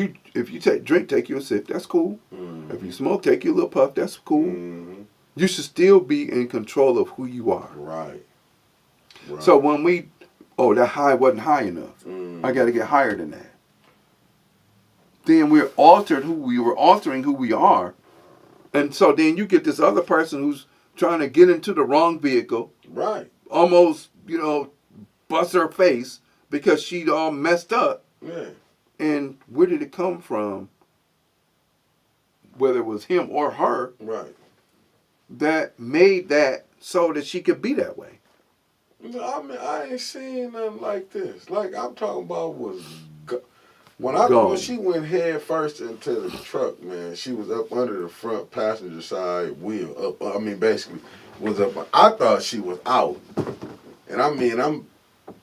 you take you a sip, that's cool. If you smoke, take you a little puff, that's cool. You should still be in control of who you are. Right. So when that high wasn't high enough. I got to get higher than that. Then we're altering who we are. And so then you get this other person who's trying to get into the wrong vehicle. Right. Almost, bust her face because she'd all messed up. Yeah. And where did it come from? Whether it was him or her. Right. That made that so that she could be that way. I mean, I ain't seen nothing like this. Like I'm talking about when she went head first into the truck, man, she was up under the front passenger side wheel. Basically was up. I thought she was out. And I mean, I'm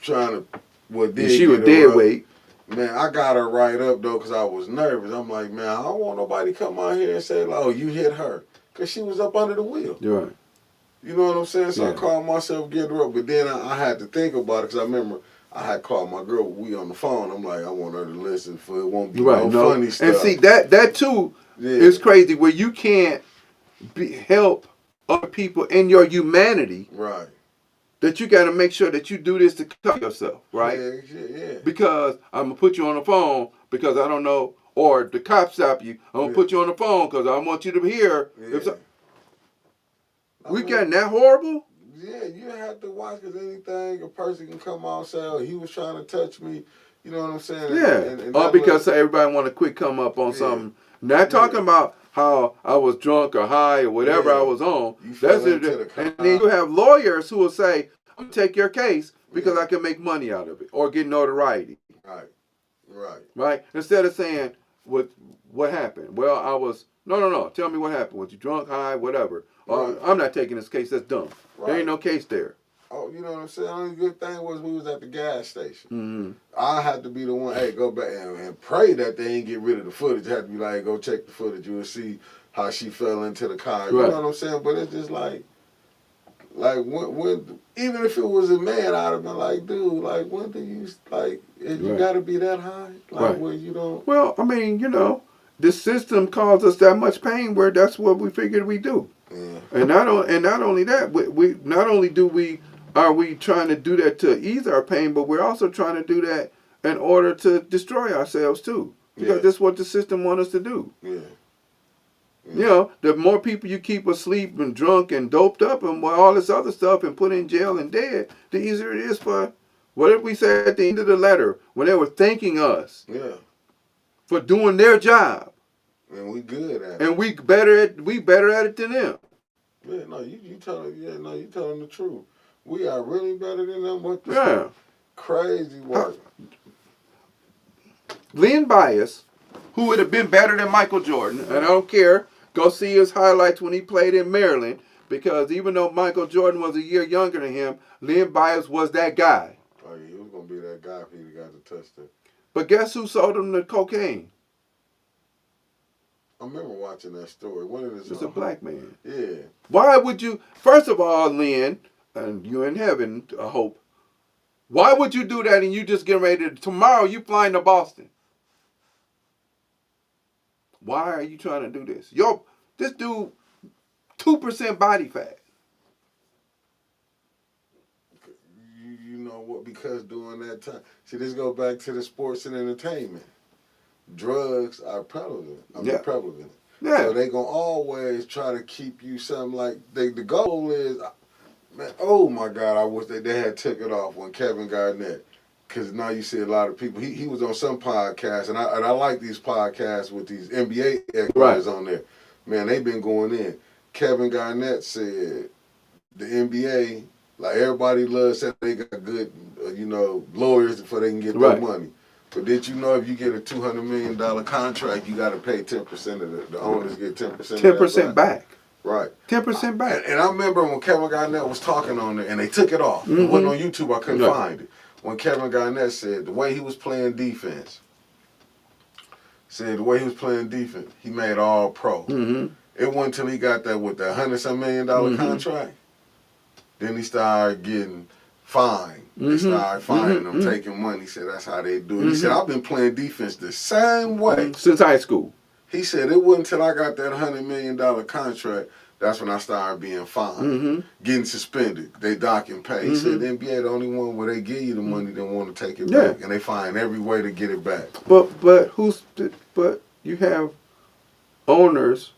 trying to. She was dead weight. Man, I got her right up though because I was nervous. I'm like, man, I don't want nobody to come out here and say, like, oh, you hit her. Because she was up under the wheel. You're right. You know what I'm saying? So I called myself, get her up. But then I had to think about it because I remember I had called my girl. We on the phone. I'm like, I want her to listen for it won't be no funny stuff. And see, that too is crazy where you can't help other people in your humanity. Right. that you got to make sure that you do this to cover yourself, right? Yeah. Because I'm going to put you on the phone because I don't know, or the cops stop you. I'm going to put you on the phone because I want you to hear. Yeah. We getting that horrible? Yeah, you have to watch because anything, a person can come out and say, oh, he was trying to touch me. You know what I'm saying? Yeah. And because everybody want to quick come up on something. Not talking about how I was drunk or high or whatever I was on. That's it. And then you have lawyers who will say, I'm going to take your case because I can make money out of it or get notoriety. Right. Instead of saying, what happened? Well, I was, no. Tell me what happened. Was you drunk, high, whatever? I'm not taking this case. That's dumb. There ain't no case there. Oh, you know what I'm saying? The only good thing was we was at the gas station. Mm-hmm. I had to be the one, hey, go back and pray that they ain't get rid of the footage. I had to be like, go check the footage. You will see how she fell into the car. You know what I'm saying? But it's just like when even if it was a man, I'd have been like, dude, like, when do you, like, you got to be that high? Like, where you don't. Well, I mean, this system caused us that much pain where that's what we figured we do. Yeah. And not only that, we not only are we trying to do that to ease our pain, but we're also trying to do that in order to destroy ourselves too. Because that's what the system wants us to do. The more people you keep asleep and drunk and doped up and all this other stuff and put in jail and dead, the easier it is for, what did we say at the end of the letter when they were thanking us for doing their job? And we good at it. And we better at it than them. Yeah, no, you telling the truth. We are really better than them. What the stuff? Crazy work. Len Bias, who would have been better than Michael Jordan, and I don't care, go see his highlights when he played in Maryland, because even though Michael Jordan was a year younger than him, Len Bias was that guy. Oh, yeah, he was going to be that guy if he got to touch that. But guess who sold him the cocaine? I remember watching that story. When it is It's a black man. Yeah. Why would you, first of all, Lynn, and you're in heaven, I hope, why would you do that and you just get ready to, tomorrow you flying to Boston? Why are you trying to do this? This dude, 2% body fat. You know what? Because during that time, see, this goes back to the sports and entertainment. Drugs are prevalent. Prevalent. Yeah. So they gonna always try to keep you something like the goal is, man. Oh my God! I wish they had took it off when Kevin Garnett, because now you see a lot of people. He was on some podcasts, and I like these podcasts with these NBA experts on there. Man, they've been going in. Kevin Garnett said the NBA, like everybody loves that they got good, lawyers before they can get their money. But did you know if you get a $200 million contract, you got to pay 10% of it? The owners get 10%. 10% back. Right. 10% back. And I remember when Kevin Garnett was talking on it, and they took it off. It wasn't on YouTube. I couldn't find it. When Kevin Garnett said the way he was playing defense, he made all pro. It wasn't until he got that with the $100-some million contract, then he started getting fined. They started fining him, taking money. He said that's how they do it. He said, I've been playing defense the same way. Since high school. He said, it wasn't until I got that $100 million contract, that's when I started being fined, getting suspended. They dock and pay. He said, the NBA the only one where they give you the money, they want to take it back. And they find every way to get it back. But you have owners,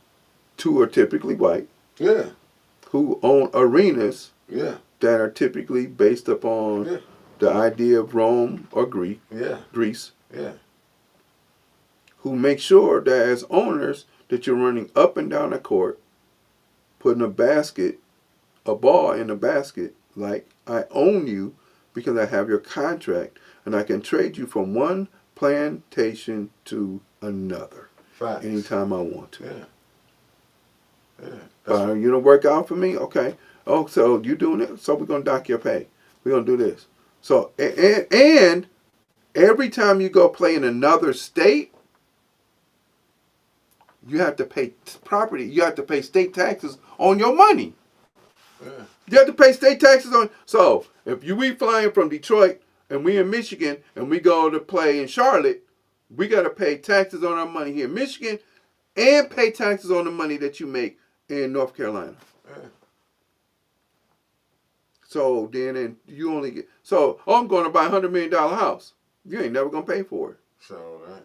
who are typically white, who own arenas that are typically based upon the idea of Rome or Greece, who make sure that as owners that you're running up and down the court, putting a ball in a basket, like I own you because I have your contract and I can trade you from one plantation to another anytime I want to. You don't work out for me? Okay. Oh, so you doing it? So we're going to dock your pay. We're going to do this. So, and every time you go play in another state, you have to pay property. You have to pay state taxes on your money. You have to pay state taxes on. So if we flying from Detroit and we in Michigan and we go to play in Charlotte, we got to pay taxes on our money here in Michigan and pay taxes on the money that you make in North Carolina. So then, and you only get I'm going to buy $100 million house. You ain't never gonna pay for it. So that.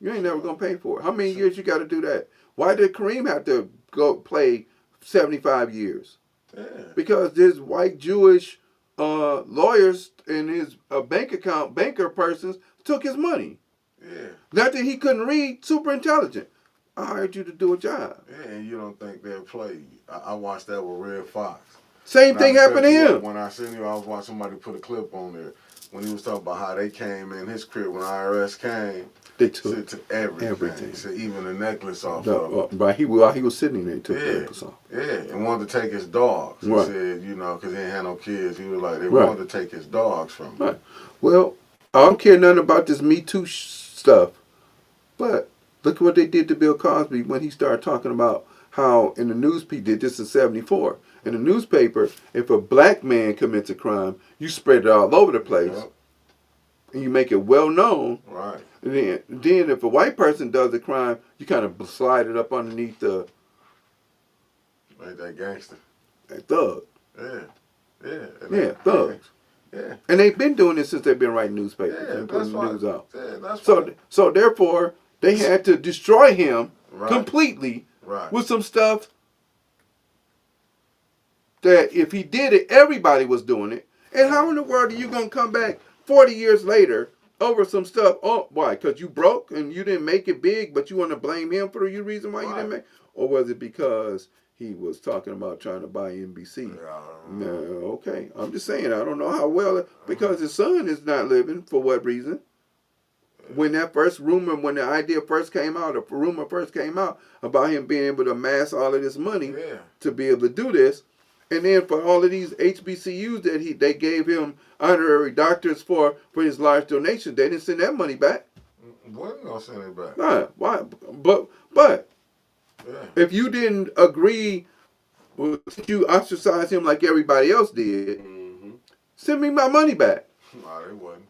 You ain't never gonna pay for it. How many years you got to do that? Why did Kareem have to go play 75 years? Yeah. Because his white Jewish lawyers and his banker persons took his money. Yeah. Not that he couldn't read, super intelligent. I hired you to do a job. Yeah, and you don't think they'll play you. I watched that with Red Fox. Same thing happened to him. When I seen you, I was watching somebody put a clip on there when he was talking about how they came in his crib when IRS came. They took everything. So even the necklace off Right, while he was sitting there, he took the necklace off. Yeah, and wanted to take his dogs. He said, because he ain't had no kids. He was like, they wanted to take his dogs from him. Right. Well, I don't care nothing about this Me Too stuff, but look at what they did to Bill Cosby when he started talking about how in the newspaper, did this in 74. In the newspaper, if a black man commits a crime, you spread it all over the place. Yep. And you make it well known. Right. And then if a white person does a crime, you kind of slide it up underneath the... Like that gangster. That thug. Yeah, thugs. Yeah. And they've been doing this since they've been writing newspapers and putting the news out. So therefore, they had to destroy him completely with some stuff that if he did it, everybody was doing it. And how in the world are you going to come back 40 years later over some stuff? Oh, why? Because you broke and you didn't make it big, but you want to blame him for the reason why you didn't make it? Or was it because he was talking about trying to buy NBC? No, okay. I'm just saying, I don't know how well, because his son is not living, for what reason? When that first rumor, when the idea first came out, the rumor first came out about him being able to amass all of this money to be able to do this, and then for all of these HBCUs that they gave him honorary doctors for his large donations, they didn't send that money back. Wasn't gonna send it back. Nah, why? But if you didn't agree, you ostracized him like everybody else did, send me my money back. No, they wouldn't.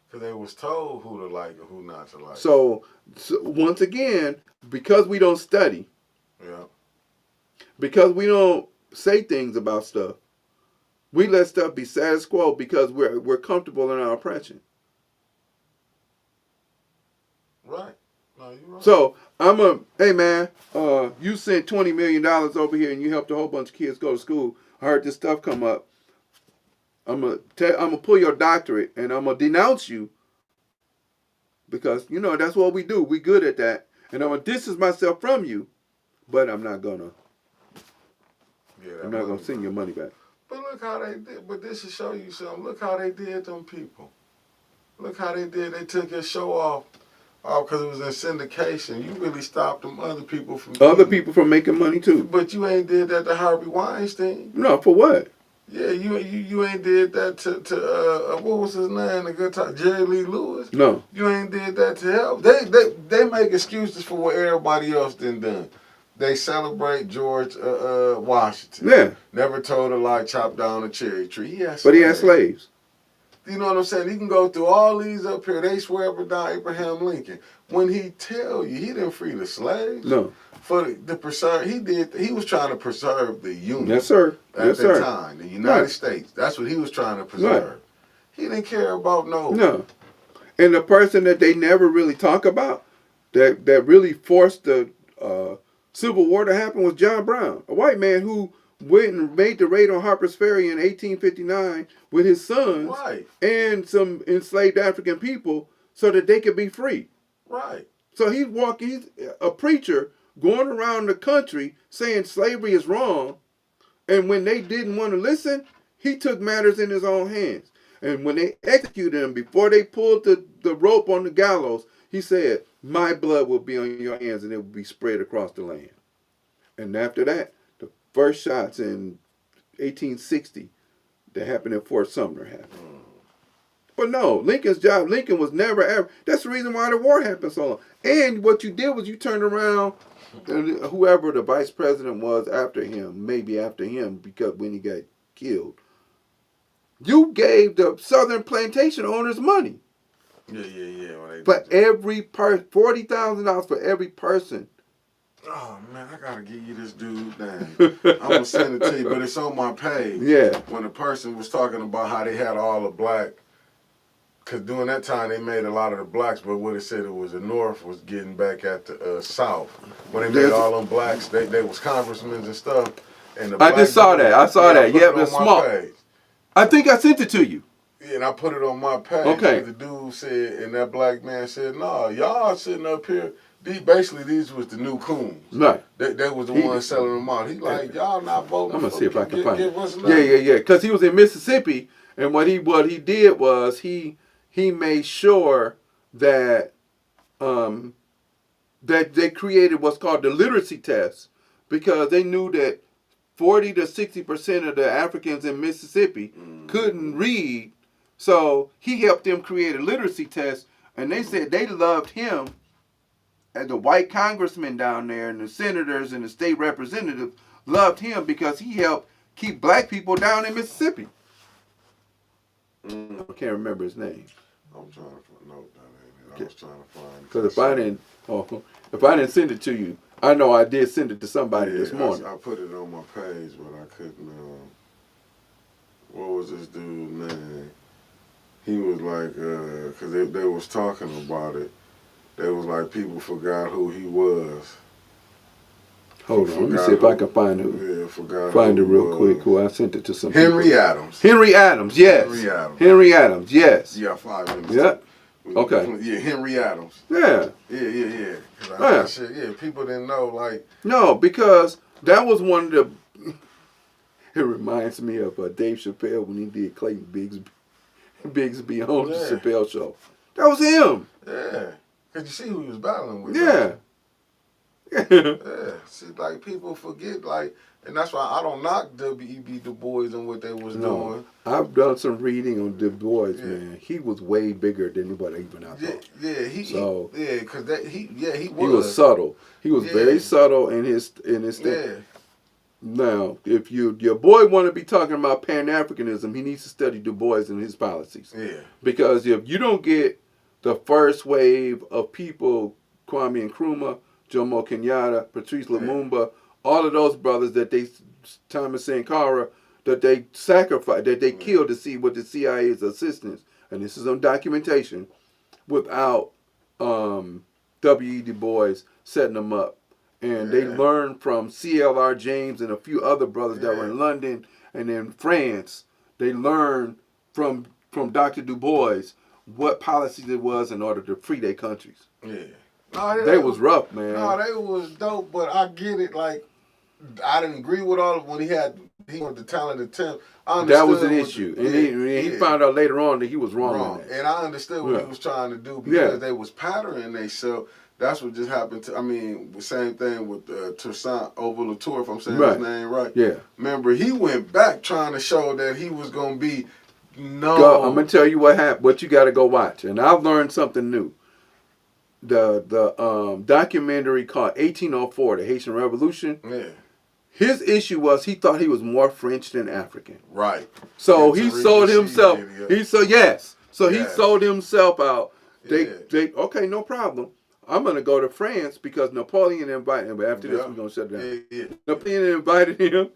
Because they was told who to like and who not to like. So once again, because we don't study, because we don't say things about stuff, we let stuff be status quo because we're comfortable in our oppression. Right. No, you're right. So hey man, you sent $20 million over here and you helped a whole bunch of kids go to school. I heard this stuff come up. I'm gonna pull your doctorate and I'm gonna denounce you because that's what we do. We good at that, and I'm gonna distance myself from you, but I'm not gonna. I'm not gonna send your money back. But look how they did. But this should show you something. Look how they did them people. Look how they did. They took your show off because it was in syndication. You really stopped them other people from making money too. But you ain't did that to Harvey Weinstein. No, for what? Yeah, you ain't did that to what was his name? The good time, Jerry Lee Lewis. No, you ain't did that to him. They make excuses for what everybody else done. They celebrate George Washington. Yeah. Never told a lie, chopped down a cherry tree. He had slaves. But he had slaves. You know what I'm saying? He can go through all these up here. They swear up and down Abraham Lincoln. When he tell you he didn't free the slaves. No. For the preserve, he was trying to preserve the Union. Yes, sir. At the time, the United States. That's what he was trying to preserve. Right. He didn't care about No. And the person that they never really talk about, that really forced the Civil War to happen was John Brown, a white man who went and made the raid on Harper's Ferry in 1859 with his sons and some enslaved African people so that they could be free. Right. So he's a preacher going around the country saying slavery is wrong, and when they didn't want to listen, he took matters in his own hands. And when they executed him, before they pulled the rope on the gallows, he said, "My blood will be on your hands and it will be spread across the land." And after that, the first shots in 1860 that happened at Fort Sumner happened. But no, Lincoln was never ever. That's the reason why the war happened so long. And what you did was you turned around, and whoever the vice president was after him, because when he got killed, you gave the Southern plantation owners money. Yeah. For every $40,000 for every person Oh man, I gotta give you this dude name. I'm gonna send it to you, but it's on my page. Yeah. When the person was talking about how they had all the black, cause during that time they made a lot of the blacks, but what it said it was the North was getting back at the South. When they made all them blacks, they was congressmen and stuff. And the I just saw that. I saw that. Yep, that's smart. Page. I think I sent it to you. Yeah, and I put it on my page. Okay. The dude said, and that black man said, "No, y'all sitting up here. These was the new coons. Right. They was the ones selling them out. He like, y'all not voting. I'm gonna see if I can find it. Yeah. Yeah. Because he was in Mississippi, and what he did was he made sure that that they created what's called the literacy test, because they knew that 40 to 60% of the Africans in Mississippi couldn't read. So he helped them create a literacy test, and they said they loved him, and the white congressmen down there and the senators and the state representatives loved him because he helped keep black people down in Mississippi. I can't remember his name. I'm trying to note that. I was trying to find it. Because if I didn't send it to you, I know I did send it to somebody this morning. I put it on my page, but I couldn't. What was this dude's name? He was like, because they was talking about it. They was like, people forgot who he was. Hold on, let me see if I can find it. Yeah, forgot. Find it real quick. Who I sent it to some Henry people. Adams. Henry Adams, yes. Henry Adams, yes. You got 5 minutes. Yep. Okay. Yeah, Henry Adams. Yeah. Yeah. People didn't know, like. No, because that was one of the. It reminds me of Dave Chappelle when he did Clayton Bigsby on the Chappelle show. That was him. Yeah. Because you see who he was battling with. Yeah. Yeah. See, like, people forget, like, and that's why I don't knock W.E.B. Du Bois and what they was doing. I've done some reading on Du Bois, man. He was way bigger than anybody even I thought. Because he was. He was subtle. He was very subtle in his thing. Yeah. Now, if your boy want to be talking about Pan-Africanism, he needs to study Du Bois and his policies. Yeah. Because if you don't get the first wave of people, Kwame Nkrumah, Jomo Kenyatta, Patrice Lumumba, all of those brothers that Thomas Sankara, that they sacrificed, that they killed to see what the CIA's assistance, and this is on documentation, without W.E. Du Bois setting them up. And they learned from C.L.R. James and a few other brothers that were in London and in France. They learned from Dr. Du Bois what policies it was in order to free their countries. Yeah. No, they was rough, man. No, they was dope, but I get it. Like, I didn't agree with all of when he was the talented temp. That was an issue. And he found out later on that he was wrong. And I understood what he was trying to do because they was patterning themselves. That's what just happened to, I mean, the same thing with Toussaint Louverture, if I'm saying his name right. Yeah. Remember, he went back trying to show that he was going to be I'm going to tell you what happened, what you got to go watch. And I've learned something new. The documentary called 1804, the Haitian Revolution. Yeah. His issue was he thought he was more French than African. Right. So he sold himself. He sold himself out. Okay, no problem. I'm going to go to France because Napoleon invited him. But after this, we're going to shut down. Napoleon invited him.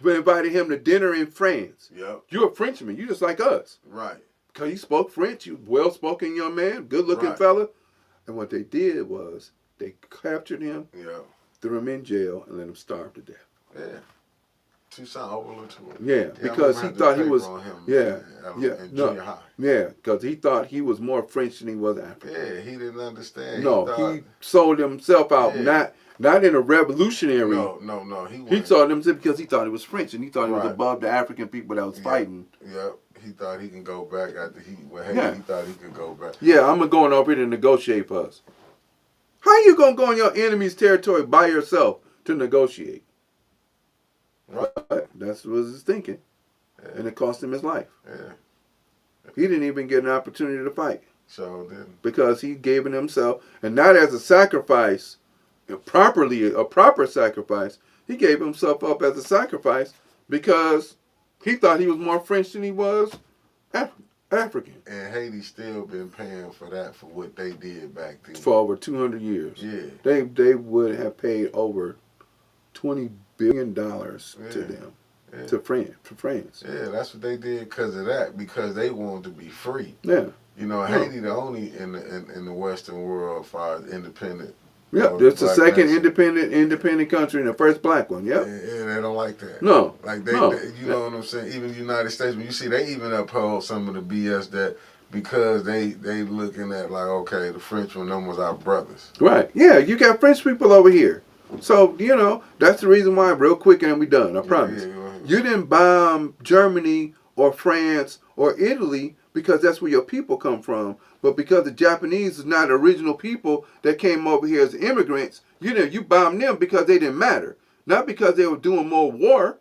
Invited him to dinner in France. You're a Frenchman. You just like us. Right. Because he spoke French. You well-spoken young man, good-looking fella. And what they did was they captured him, threw him in jail, and let him starve to death. Yeah. Toussaint Louverture. Yeah, because he thought he was. Junior high. Yeah, because he thought he was more French than he was African. Yeah, he didn't understand. No, he sold himself out. Not in a revolutionary. No. He sold himself because he thought he was French and he thought he was above the African people that was fighting. Yep. He thought he can go back after he thought he could go back. Yeah, I'm going over here to negotiate for us. How you going to go on your enemy's territory by yourself to negotiate? Right. That's what he was thinking. Yeah. And it cost him his life. Yeah. He didn't even get an opportunity to fight. So didn't. Because he gave it himself, and not as a sacrifice, a proper sacrifice. He gave himself up as a sacrifice because he thought he was more French than he was African. African. And Haiti still been paying for that for what they did back then. For over 200 years. Yeah. They would have paid over $20 billion to them. Yeah. To France. Yeah, that's what they did because of that, because they wanted to be free. Yeah. You know, Haiti the only in the Western world as far as independent. Yeah, it's the second independent country and the first black one. Yep. Yeah, they don't like that. No. Like they you know what I'm saying? Even the United States, when you see, they even uphold some of the BS that because they looking at like, okay, the French one, them was our brothers. Right. Yeah, you got French people over here. So, you know, that's the reason why, real quick and we done, I promise. You didn't bomb Germany or France or Italy because that's where your people come from. But because the Japanese is not original people that came over here as immigrants, you bombed them because they didn't matter. Not because they were doing more war.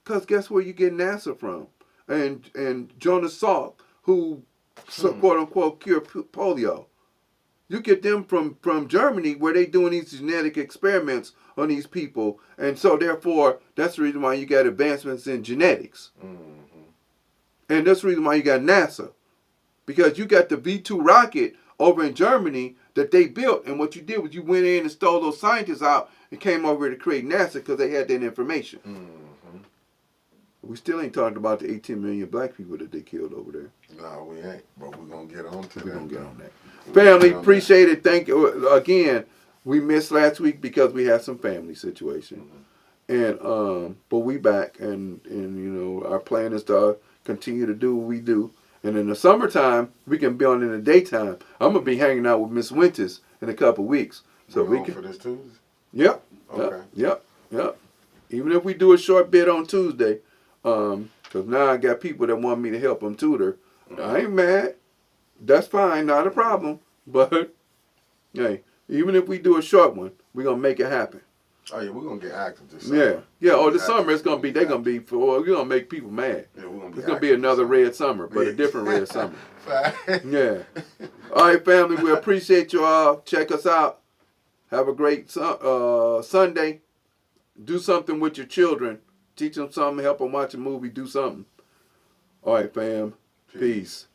Because guess where you get NASA from? And Jonas Salk, who quote unquote cured polio. You get them from Germany where they doing these genetic experiments on these people. And so therefore, that's the reason why you got advancements in genetics. Mm-hmm. And that's the reason why you got NASA. Because you got the V2 rocket over in Germany that they built. And what you did was you went in and stole those scientists out and came over to create NASA because they had that information. Mm-hmm. We still ain't talking about the 18 million black people that they killed over there. No, we ain't. But we're going to get on to that. We're going to get on that. Family, appreciate it. Thank you. Again, we missed last week because we had some family situation. Mm-hmm. And but we back and you know, our plan is to continue to do what we do. And in the summertime, we can be on in the daytime. I'm gonna be hanging out with Miss Winters in a couple weeks, so we can. For this Tuesday. Yep. Okay. Yep. Even if we do a short bit on Tuesday, because now I got people that want me to help them tutor. Mm-hmm. I ain't mad. That's fine, not a problem. But hey, even if we do a short one, we're gonna make it happen. Oh yeah, we're gonna get active this summer. Yeah. Oh, this summer it's gonna be. They're gonna be. We're gonna make people mad. Yeah, we're gonna be. It's gonna be another red summer, but a different red summer. Yeah. All right, family. We appreciate you all. Check us out. Have a great Sunday. Do something with your children. Teach them something. Help them watch a movie. Do something. All right, fam. Peace.